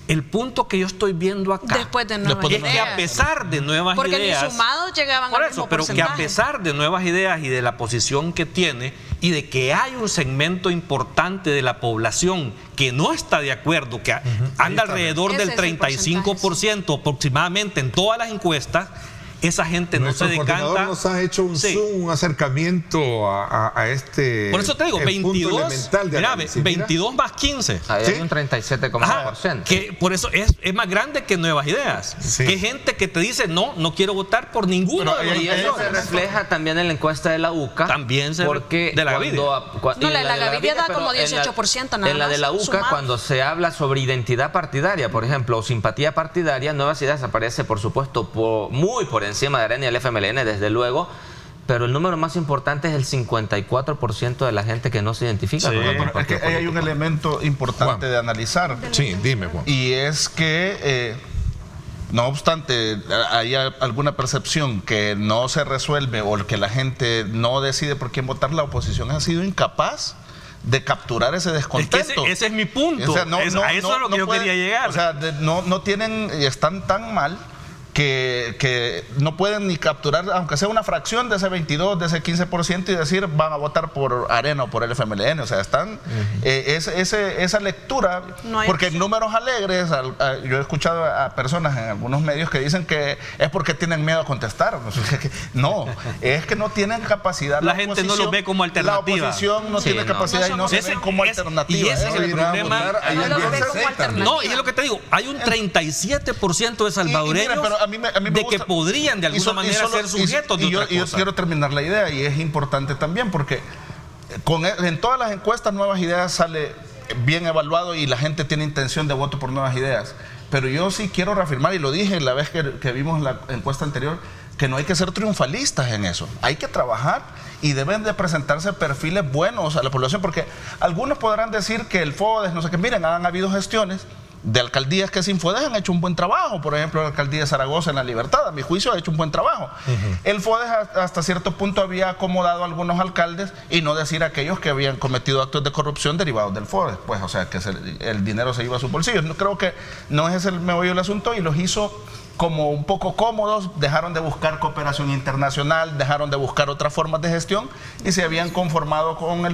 El punto que yo estoy viendo acá después de Nuevas es que a pesar de Nuevas porque Ideas, porque ni sumados llegaban por al eso, mismo pero porcentaje. que a pesar de Nuevas Ideas y de la posición que tiene y de que hay un segmento importante de la población que no está de acuerdo, que anda alrededor del 35% aproximadamente en todas las encuestas, esa gente no se decanta. Nos ha hecho un zoom, un acercamiento a este. Por eso te digo, 22 más 15. Ahí hay un 37,1%. Que por eso es más grande que Nuevas Ideas. Sí. Que gente que te dice no quiero votar por ninguno de los y eso se refleja también en la encuesta de la UCA. También se porque de la Gavidia. La Gavidia da como 18% nada más. En la de la UCA, cuando se habla sobre identidad partidaria, por ejemplo, o simpatía partidaria, Nuevas Ideas aparece, por supuesto, muy por encima de Arena y el FMLN, desde luego, pero el número más importante es el 54% de la gente que no se identifica con otro partido político. Hay un elemento importante de analizar. Sí, dime, Juan. Y es que, no obstante, hay alguna percepción que no se resuelve o que la gente no decide por quién votar, la oposición ha sido incapaz de capturar ese descontento. Es que ese es mi punto. O sea, a eso es lo que yo quería llegar. O sea, no tienen, están tan mal que no pueden ni capturar, aunque sea una fracción de ese 22, de ese 15%, y decir van a votar por Arena o por el FMLN. O sea, están esa lectura, porque en números alegres, yo he escuchado a personas en algunos medios que dicen que es porque tienen miedo a contestar. No, es que no tienen capacidad. La gente no lo ve como alternativa. La oposición no tiene capacidad y no se ve como alternativa. Y ese es el problema. No, y es lo que te digo, hay un 37% de salvadoreños de que podrían de alguna manera ser sujetos de otra cosa. Yo quiero terminar la idea, y es importante también porque en todas las encuestas Nuevas Ideas sale bien evaluado y la gente tiene intención de voto por Nuevas Ideas. Pero yo sí quiero reafirmar, y lo dije la vez que vimos la encuesta anterior, que no hay que ser triunfalistas en eso. Hay que trabajar y deben de presentarse perfiles buenos a la población, porque algunos podrán decir que el FODES, no sé qué, miren, han habido gestiones de alcaldías que sin FODES han hecho un buen trabajo. Por ejemplo, la alcaldía de Zaragoza en La Libertad, a mi juicio, ha hecho un buen trabajo. El FODES hasta cierto punto había acomodado a algunos alcaldes, y no decir a aquellos que habían cometido actos de corrupción derivados del FODES, pues, o sea, que el dinero se iba a sus bolsillos. No, creo que no es ese el meollo del asunto, y los hizo como un poco cómodos, dejaron de buscar cooperación internacional, dejaron de buscar otras formas de gestión y se habían conformado con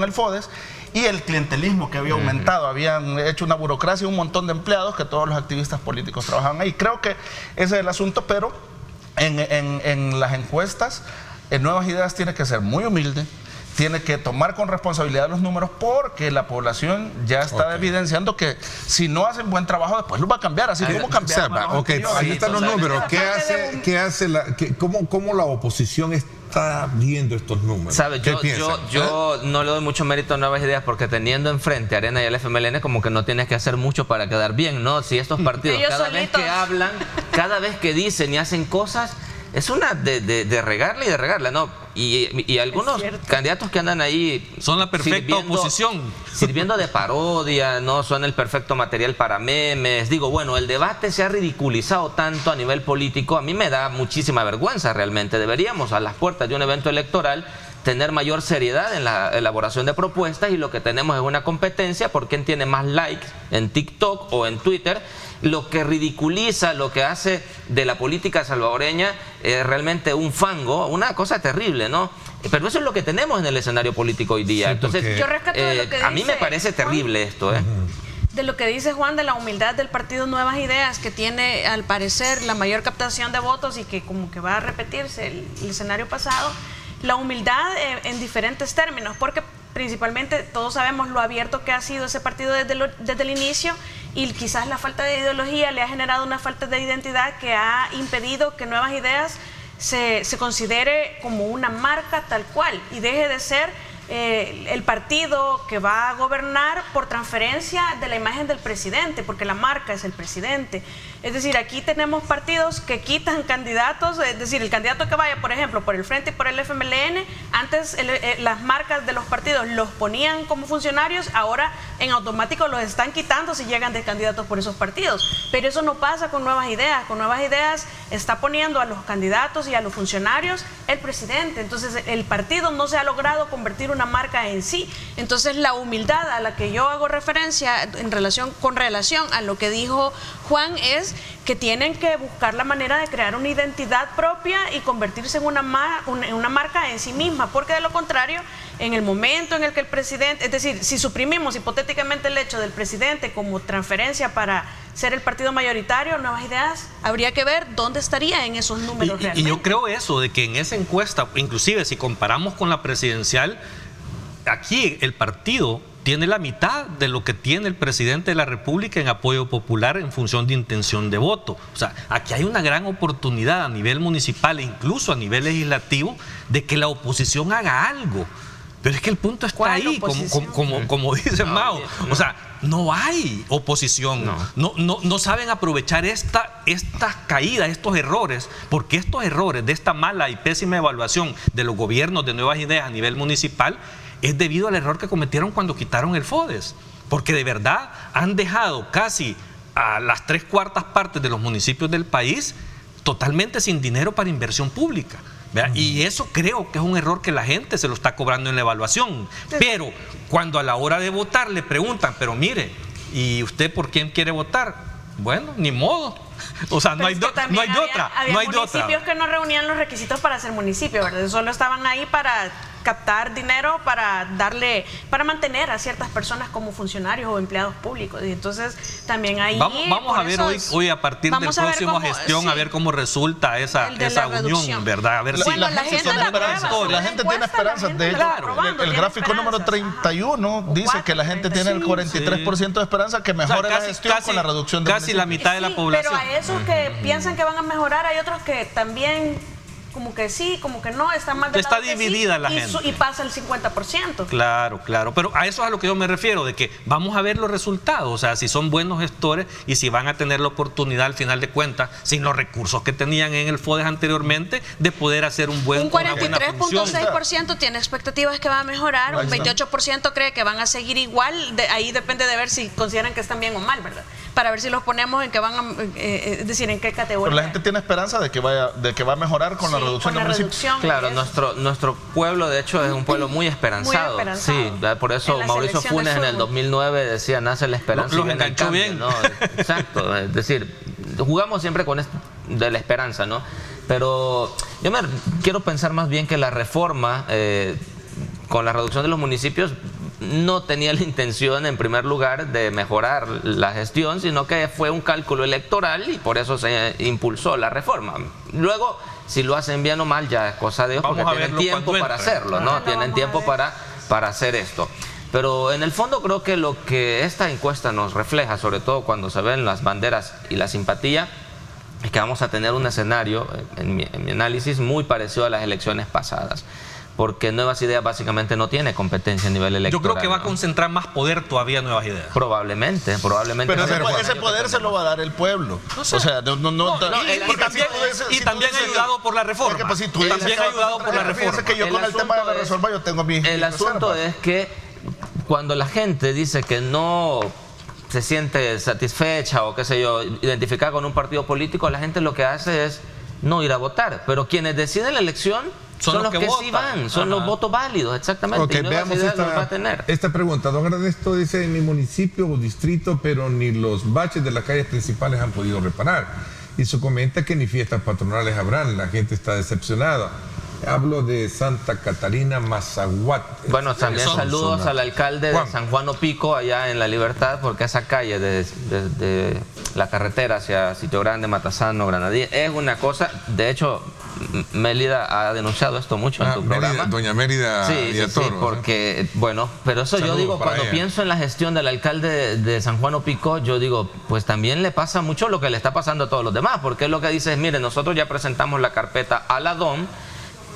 el FODES y el clientelismo que había aumentado. Habían hecho una burocracia, un montón de empleados que todos los activistas políticos trabajaban ahí. Creo que ese es el asunto, pero en las encuestas, en Nuevas Ideas tiene que ser muy humilde, tiene que tomar con responsabilidad los números porque la población ya está evidenciando que si no hacen buen trabajo después los va a cambiar, así como cambiar. Ahí están los números. ¿Cómo la oposición está viendo estos números? ¿Sabe? Yo no le doy mucho mérito a Nuevas Ideas porque teniendo enfrente a Arena y al FMLN como que no tienes que hacer mucho para quedar bien, ¿no? Si estos partidos cada vez que hablan, cada vez que dicen y hacen cosas, es una de regarla y de regarla, ¿no? Y algunos candidatos que andan ahí son la perfecta oposición, sirviendo de parodia, no son el perfecto material para memes. Digo, bueno, el debate se ha ridiculizado tanto a nivel político, a mí me da muchísima vergüenza realmente. Deberíamos a las puertas de un evento electoral tener mayor seriedad en la elaboración de propuestas y lo que tenemos es una competencia por quién tiene más likes en TikTok o en Twitter, lo que ridiculiza, lo que hace de la política salvadoreña realmente un fango, una cosa terrible, ¿no? Pero eso es lo que tenemos en el escenario político hoy día. Entonces, yo rescato de lo que a mí me parece terrible esto, de lo que dice Juan, de la humildad del partido Nuevas Ideas, que tiene al parecer la mayor captación de votos y que como que va a repetirse el escenario pasado. La humildad en diferentes términos, porque principalmente todos sabemos lo abierto que ha sido ese partido desde el inicio, y quizás la falta de ideología le ha generado una falta de identidad que ha impedido que Nuevas Ideas se considere como una marca tal cual y deje de ser el partido que va a gobernar por transferencia de la imagen del presidente, porque la marca es el presidente. Es decir, aquí tenemos partidos que quitan candidatos, es decir, el candidato que vaya, por ejemplo, por el Frente y por el FMLN, antes las marcas de los partidos los ponían como funcionarios, ahora en automático los están quitando si llegan de candidatos por esos partidos. Pero eso no pasa con Nuevas Ideas. Con Nuevas Ideas está poniendo a los candidatos y a los funcionarios el presidente. Entonces el partido no se ha logrado convertir una marca en sí. Entonces la humildad a la que yo hago referencia con relación a lo que dijo Juan es que tienen que buscar la manera de crear una identidad propia y convertirse en una marca en sí misma, porque de lo contrario, en el momento en el que el presidente, es decir, si suprimimos hipotéticamente el hecho del presidente como transferencia para ser el partido mayoritario, Nuevas Ideas, habría que ver dónde estaría en esos números realmente. Y yo creo eso, de que en esa encuesta, inclusive si comparamos con la presidencial, aquí el partido tiene la mitad de lo que tiene el presidente de la República en apoyo popular en función de intención de voto. O sea, aquí hay una gran oportunidad a nivel municipal e incluso a nivel legislativo de que la oposición haga algo. Pero es que el punto está ahí, como dice Mao. O sea, no hay oposición. No saben aprovechar estas caídas, estos errores, porque estos errores de esta mala y pésima evaluación de los gobiernos de Nuevas Ideas a nivel municipal es debido al error que cometieron cuando quitaron el FODES, porque de verdad han dejado casi a las 3/4 partes de los municipios del país totalmente sin dinero para inversión pública. Y eso creo que es un error que la gente se lo está cobrando en la evaluación. Pero cuando a la hora de votar le preguntan, pero mire, ¿y usted por quién quiere votar? Bueno, ni modo. O sea, no hay de otra. Había municipios que no reunían los requisitos para ser municipio, ¿verdad? Solo estaban ahí para captar dinero para mantener a ciertas personas como funcionarios o empleados públicos. Y entonces también ahí vamos a ver hoy a partir del próximo gestión, a ver cómo resulta esa unión, ¿verdad? A ver si la gente tiene esperanzas. De hecho, el gráfico número 31 dice que la gente tiene el 43% de esperanza que mejore la gestión con la reducción de casi la mitad de la población. Pero a esos que piensan que van a mejorar, hay otros que también como que sí, como que no, están más de está dividida sí, la gente. Y pasa el 50%. Claro, pero a eso es a lo que yo me refiero, de que vamos a ver los resultados, o sea, si son buenos gestores y si van a tener la oportunidad al final de cuentas, sin los recursos que tenían en el FODES anteriormente, de poder hacer un 43.6% tiene expectativas que va a mejorar, un 28% cree que van a seguir igual, ahí depende de ver si consideran que están bien o mal, ¿verdad? Para ver si los ponemos en que van a, es decir, en qué categoría. Pero la gente tiene esperanza de que va a mejorar con la reducción de municipios. Claro, nuestro pueblo de hecho es un pueblo muy esperanzado. Muy esperanzado. Sí, por eso Mauricio Funes en el 2009 decía, nace la esperanza. Los enganchó bien. ¿No? Exacto, es decir, jugamos siempre con esto de la esperanza, ¿no? Pero yo quiero pensar más bien que la reforma, con la reducción de los municipios, no tenía la intención, en primer lugar, de mejorar la gestión, sino que fue un cálculo electoral y por eso se impulsó la reforma. Luego, si lo hacen bien o mal, ya es cosa de ellos, porque tienen tiempo para hacerlo, ¿no? Tienen tiempo para hacer esto. Pero en el fondo creo que lo que esta encuesta nos refleja, sobre todo cuando se ven las banderas y la simpatía, es que vamos a tener un escenario, en mi análisis, muy parecido a las elecciones pasadas. Porque Nuevas Ideas básicamente no tiene competencia a nivel electoral. Yo creo que va a concentrar más poder todavía Nuevas Ideas. Probablemente. Pero ese poder se lo va a dar el pueblo. No sé. O sea, y también ayudado por la reforma. También ayudado por la reforma. Que yo con el tema de la reforma yo tengo mis El asunto es que cuando la gente dice que no se siente satisfecha o qué sé yo, identificada con un partido político, la gente lo que hace es no ir a votar. Pero quienes deciden la elección son los que sí van, son los votos válidos, exactamente. Okay, veamos esta pregunta. Don Ernesto dice: en mi municipio o distrito, pero ni los baches de las calles principales han podido reparar. Y se comenta que ni fiestas patronales habrán, la gente está decepcionada. Hablo de Santa Catarina, Mazaguat. Bueno, también saludos al alcalde de San Juan Opico, allá en La Libertad, porque esa calle de la carretera hacia Sitio Grande, Matasano, Granadilla, es una cosa. De hecho, Mélida ha denunciado esto mucho en tu programa. Doña Mérida Sí, porque, bueno, pero eso yo digo, cuando pienso en la gestión del alcalde de San Juan Opico, yo digo, pues también le pasa mucho lo que le está pasando a todos los demás, porque es lo que dice es, mire, nosotros ya presentamos la carpeta a la DOM.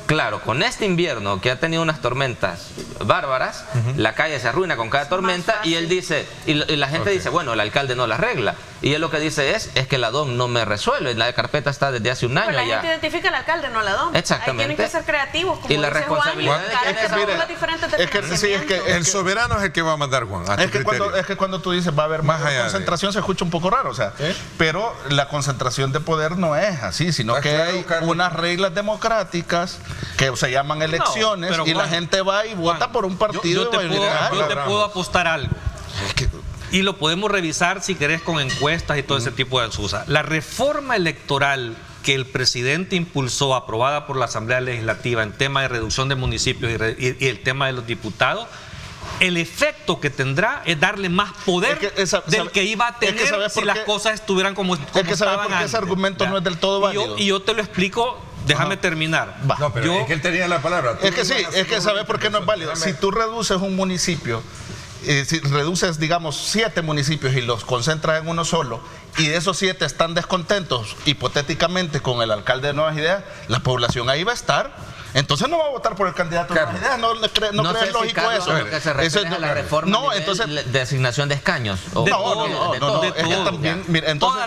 Claro, con este invierno que ha tenido unas tormentas bárbaras, la calle se arruina con cada tormenta y él dice, y la gente dice, bueno, el alcalde no la arregla. Y él lo que dice es que la DOM no me resuelve, la carpeta está desde hace un año ya. La gente identifica al alcalde, no a la DOM. Exactamente. Ahí tienen que ser creativos, como y la responsabilidad es que el soberano es el que va a mandar, Juan. Es que cuando tú dices va a haber más concentración, se escucha un poco raro, o sea, pero la concentración de poder no es así, sino que hay unas reglas democráticas que se llaman elecciones, y la gente va y vota por un partido. Yo te puedo apostar algo. Y lo podemos revisar si querés con encuestas y todo ese tipo de cosas. La reforma electoral que el presidente impulsó, aprobada por la Asamblea Legislativa en tema de reducción de municipios y el tema de los diputados, el efecto que tendrá es darle más poder del que iba a tener si las cosas estuvieran como estaban antes. Ese argumento no es del todo válido. Y yo te lo explico. Déjame terminar. No, pero es que él tenía la palabra. Es que sí, es que ¿sabes por qué no es válido? Si tú reduces un municipio, si reduces, digamos, 7 municipios y los concentras en uno solo, y de esos 7 están descontentos, hipotéticamente, con el alcalde de Nuevas Ideas, la población ahí va a estar. Entonces no va a votar por el candidato de Nuevas Ideas. No crees lógico eso. Que se refiere a la reforma de asignación de escaños. Toda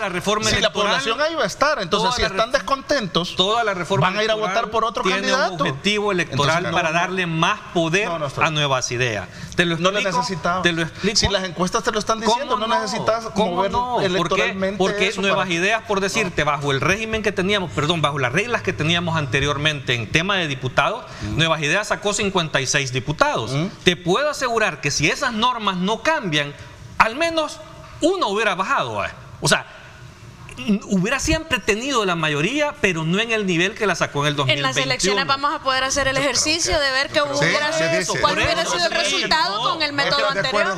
la reforma si electoral, la población ahí va a estar, entonces si están descontentos, toda la reforma van a ir a votar por otro candidato. Tiene un objetivo electoral para darle más poder a Nuevas Ideas. Te lo explico. No lo necesitaba. Te lo explico. Si las encuestas te lo están diciendo, no necesitas mover electoralmente. Porque Nuevas Ideas, por decirte, bajo el régimen que teníamos, bajo las reglas que teníamos anteriormente en tema de diputados, Nuevas Ideas sacó 56 diputados. Te puedo asegurar que si esas normas no cambian, al menos uno hubiera bajado. O sea, hubiera siempre tenido la mayoría, pero no en el nivel que la sacó en el 2021. En las elecciones vamos a poder hacer el ejercicio de ver cuál hubiera sido el resultado con el método anterior.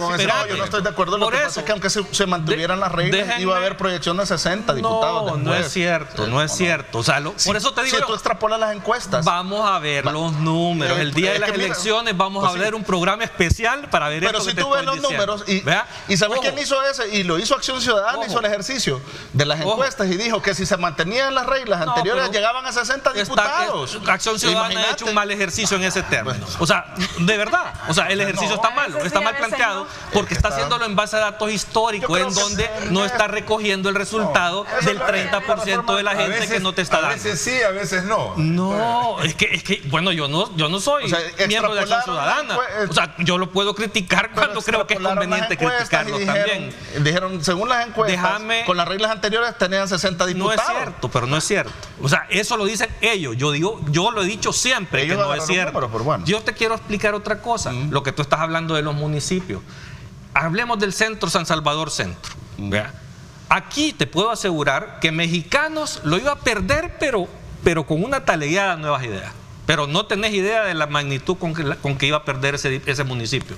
Yo no estoy de acuerdo. Lo que pasa es que aunque se mantuvieran las reglas, iba a haber proyección de 60 diputados. No es cierto, no es cierto. O sea, por eso te digo, si tú extrapolas las encuestas, vamos a ver los números. El día de las elecciones vamos a ver un programa especial para ver esto. Pero si tú ves los números, y ¿sabes quién hizo ese? Y lo hizo Acción Ciudadana, hizo el ejercicio de las encuestas y dijo que si se mantenían las reglas anteriores llegaban a 60 diputados. Acción Ciudadana ha hecho un mal ejercicio en ese término. O sea, de verdad, el ejercicio está malo, está mal planteado, porque está haciéndolo en base a datos históricos, en donde no está recogiendo el resultado del 30% de la gente que no te está dando. A veces sí, a veces no. No, es que bueno, yo no soy miembro de Acción Ciudadana. O sea, yo lo puedo criticar cuando creo que es conveniente criticarlo también. Dijeron, según las encuestas, con las reglas anteriores tenían 60 diputados. No es cierto, pero no es cierto. O sea, eso lo dicen ellos. Yo lo he dicho siempre que no es cierto. Yo te quiero explicar otra cosa. Lo que tú estás hablando de los municipios. Hablemos del centro, San Salvador Centro. Aquí te puedo asegurar que Mexicanos lo iba a perder, pero con una talegueada de nuevas ideas. Pero no tenés idea de la magnitud con que iba a perder ese municipio.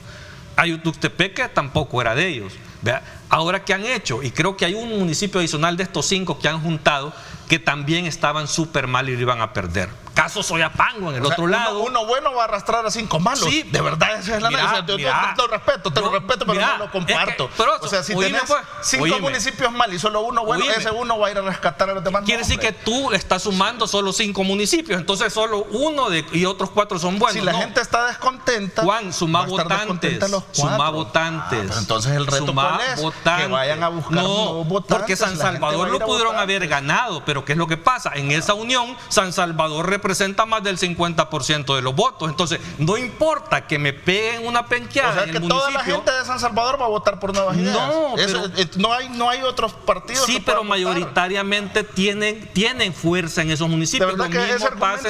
Ayutuxtepeque tampoco era de ellos. ¿Vea? Ahora, ¿qué han hecho? Y creo que hay un municipio adicional de estos 5 que han juntado que también estaban súper mal y lo iban a perder. Caso Soyapango, en el otro lado. Uno bueno va a arrastrar a 5 malos. Sí, de verdad, esa es la análisis. Te lo respeto, pero no lo comparto. Pero o sea, si tenés 5 municipios mal y solo uno bueno, ese uno va a ir a rescatar a los demás. Quiere decir que tú estás sumando solo 5 municipios, entonces solo uno y otros 4 son buenos. Si la gente está descontenta, Juan, suma votantes. Suma votantes. Entonces el reto cuál es, que vayan a buscar nuevos votantes. Porque San Salvador lo pudieron haber ganado, pero ¿qué es lo que pasa? En esa unión, San Salvador representa más del 50% de los votos. Entonces, no importa que me peguen una penqueada en el municipio. Toda la gente de San Salvador va a votar por Nuevas Ideas. No hay otros partidos. Sí, pero mayoritariamente tienen fuerza en esos municipios. De verdad que ese argumento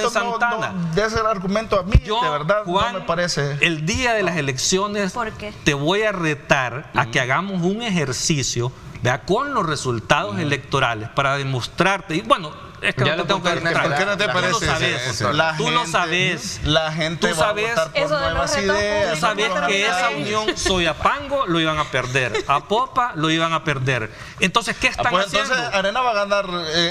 de ese argumento a mí, de verdad, Juan, no me parece. El día de las elecciones, te voy a retar a que hagamos un ejercicio, vea, con los resultados electorales para demostrarte. Y bueno, es que ya no te tengo que demostrar. ¿Por qué no te parece eso? Tú lo sabes. La gente va a votar por Nuevas Ideas. Tú sabes que esa unión Soyapango lo iban a perder, a Popa lo iban a perder. Entonces, ¿qué están haciendo? Entonces, Arena va a ganar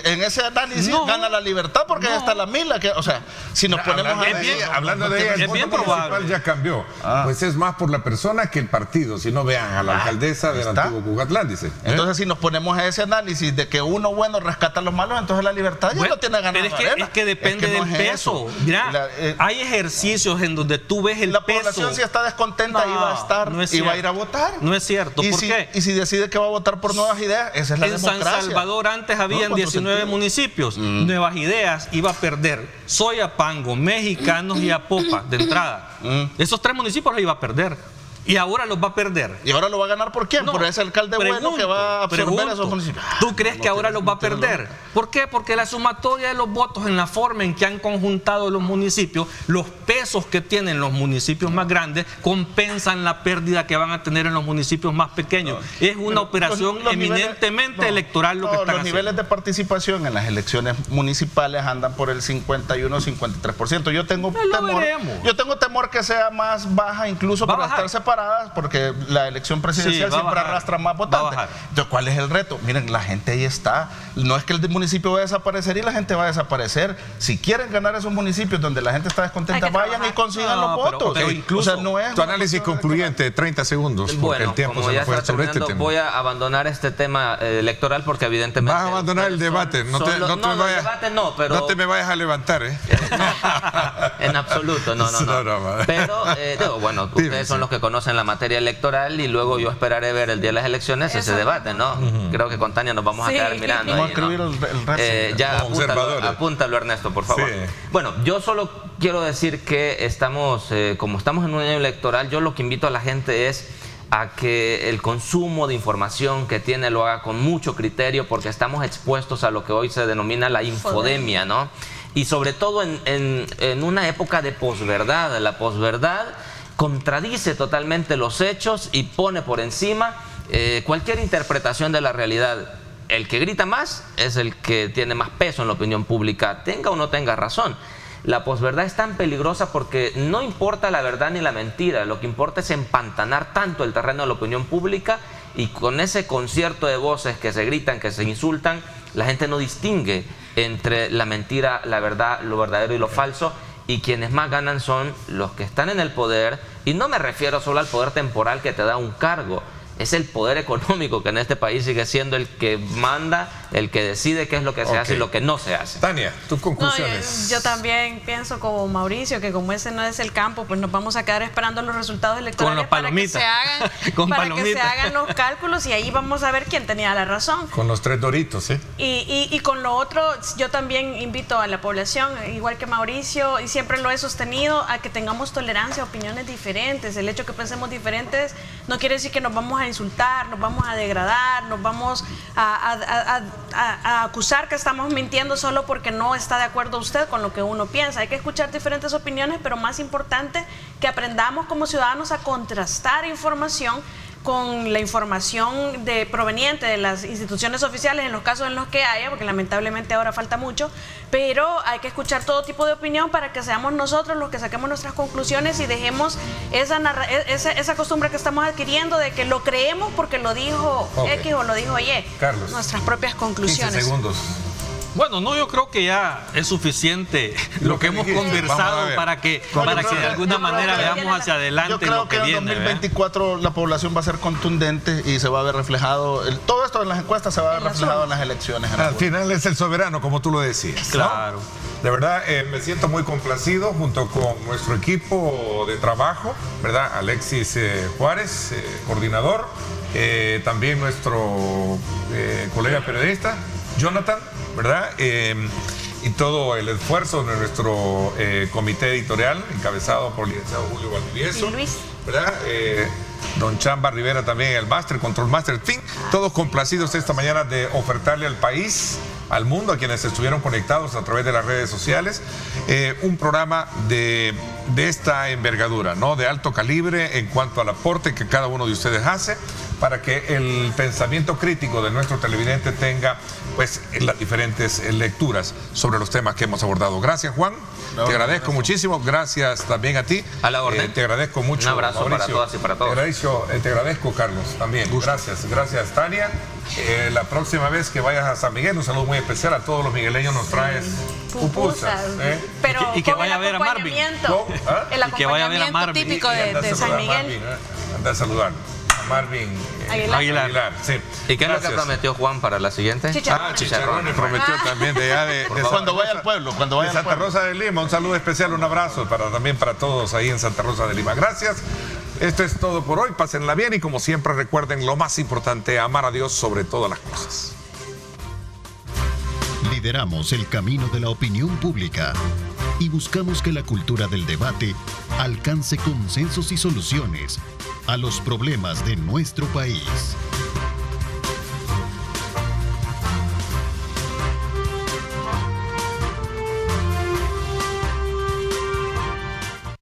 en ese análisis, gana la libertad porque ya está la Mila. O sea, si nos ponemos hablando de ella, es bien probable. Ya cambió. Pues es más por la persona que el partido. Si no, vean a la alcaldesa del antiguo Cucatlán, dice. Entonces, si nos ponemos a ese análisis de que uno bueno rescata a los malos, entonces la libertad ya no tiene ganado. Pero es que depende del peso. Mira, hay ejercicios en donde tú ves el peso. La población, si está descontenta, iba a estar y va a ir a votar. No es cierto. ¿Por qué? Y si decide que va a votar por Nuevas Ideas, esa es la democracia. En San Salvador antes habían 19 municipios. Nuevas Ideas iba a perder Soyapango, Mexicanos y Apopa de entrada. Esos 3 municipios los iba a perder. Y ahora los va a perder. ¿Y ahora lo va a ganar por quién? Por ese alcalde bueno que va a absorber esos municipios. ¿Tú crees que ahora los va a perder? ¿Por qué? Porque la sumatoria de los votos en la forma en que han conjuntado los municipios, los pesos que tienen los municipios más grandes, compensan la pérdida que van a tener en los municipios más pequeños. Es una operación eminentemente electoral lo que están haciendo. Los niveles de participación en las elecciones municipales andan por el 51-53%. Yo tengo temor que sea más baja, incluso para estar separadas, porque la elección presidencial siempre arrastra más votantes. Entonces, ¿cuál es el reto? Miren, la gente ahí está. No es que el municipio va a desaparecer y la gente va a desaparecer. Si quieren ganar esos municipios donde la gente está descontenta, vayan y consigan los votos. Pero incluso, no es tu análisis concluyente de 30 segundos, porque el tiempo se nos fue sobre este tema. Voy a abandonar este tema electoral porque evidentemente... Vas a abandonar el debate. No te me vayas a levantar, ¿eh? En absoluto, no. Pero, bueno, ustedes son los que conocen la materia electoral y luego yo esperaré ver el día de las elecciones ese debate, ¿no? Creo que con Tania nos vamos a quedar mirando. Vamos a escribir el resto. Ya apúntalo, Ernesto, por favor. Sí. Bueno, yo solo quiero decir que estamos, como estamos en un año electoral, yo lo que invito a la gente es a que el consumo de información que tiene lo haga con mucho criterio, porque estamos expuestos a lo que hoy se denomina la infodemia, ¿no? Y sobre todo en una época de posverdad. La posverdad contradice totalmente los hechos y pone por encima cualquier interpretación de la realidad. El que grita más es el que tiene más peso en la opinión pública, tenga o no tenga razón. La posverdad es tan peligrosa porque no importa la verdad ni la mentira, lo que importa es empantanar tanto el terreno de la opinión pública, y con ese concierto de voces que se gritan, que se insultan, la gente no distingue entre la mentira, la verdad, lo verdadero y lo falso. Y quienes más ganan son los que están en el poder, y no me refiero solo al poder temporal que te da un cargo, es el poder económico que en este país sigue siendo el que manda, el que decide qué es lo que se hace y lo que no se hace. Tania, tus conclusiones. Yo también pienso como Mauricio que como ese no es el campo, pues nos vamos a quedar esperando los resultados electorales para que se hagan los cálculos, y ahí vamos a ver quién tenía la razón. Con los 3 doritos, ¿sí? Y con lo otro, yo también invito a la población, igual que Mauricio, y siempre lo he sostenido, a que tengamos tolerancia a opiniones diferentes. El hecho que pensemos diferentes no quiere decir que nos vamos a insultar, nos vamos a degradar, nos vamos a acusar que estamos mintiendo solo porque no está de acuerdo usted con lo que uno piensa. Hay que escuchar diferentes opiniones, pero más importante que aprendamos como ciudadanos a contrastar información con la información proveniente de las instituciones oficiales en los casos en los que haya, porque lamentablemente ahora falta mucho, pero hay que escuchar todo tipo de opinión para que seamos nosotros los que saquemos nuestras conclusiones y dejemos esa costumbre que estamos adquiriendo de que lo creemos porque lo dijo X o lo dijo Y. Carlos, nuestras propias conclusiones. 15 segundos. Bueno, no, yo creo que ya es suficiente lo que hemos conversado para que de alguna manera veamos hacia adelante lo que viene. Yo creo que en 2024 la población va a ser contundente y se va a ver reflejado, todo esto en las encuestas se va a ver reflejado en las elecciones. Al final es el soberano, como tú lo decías. Claro. ¿No? De verdad, me siento muy complacido junto con nuestro equipo de trabajo, ¿verdad? Alexis Juárez, coordinador, también nuestro colega periodista, Jonathan, ¿verdad? Y todo el esfuerzo de nuestro comité editorial, encabezado por el licenciado Julio Valdivieso, y Luis, ¿verdad? Don Chamba Rivera también, el máster, control máster, en fin, todos complacidos esta mañana de ofertarle al país, al mundo, a quienes estuvieron conectados a través de las redes sociales, un programa de esta envergadura, ¿no? De alto calibre en cuanto al aporte que cada uno de ustedes hace para que el pensamiento crítico de nuestro televidente tenga pues las diferentes lecturas sobre los temas que hemos abordado. Gracias, Juan. Te agradezco muchísimo. Gracias también a ti. A la orden. Te agradezco mucho. Un abrazo, Mauricio, para todas y para todos. Te agradezco, Carlos, también. Gracias. Gracias, Tania. La próxima vez que vayas a San Miguel, un saludo muy especial a todos los migueleños, nos traes pupusas. Pero y que vaya a ver a Marvin. El acompañamiento típico de San Miguel. Anda a saludar. Marvin Aguilar. Sí. ¿Y qué es lo que prometió Juan para la siguiente? Chicharrón. Prometió también de cuando vaya al pueblo, de Santa Rosa de Lima. Un saludo especial, un abrazo también para todos ahí en Santa Rosa de Lima. Gracias. Esto es todo por hoy. Pásenla bien y como siempre recuerden lo más importante, amar a Dios sobre todas las cosas. Lideramos el camino de la opinión pública y buscamos que la cultura del debate alcance consensos y soluciones a los problemas de nuestro país.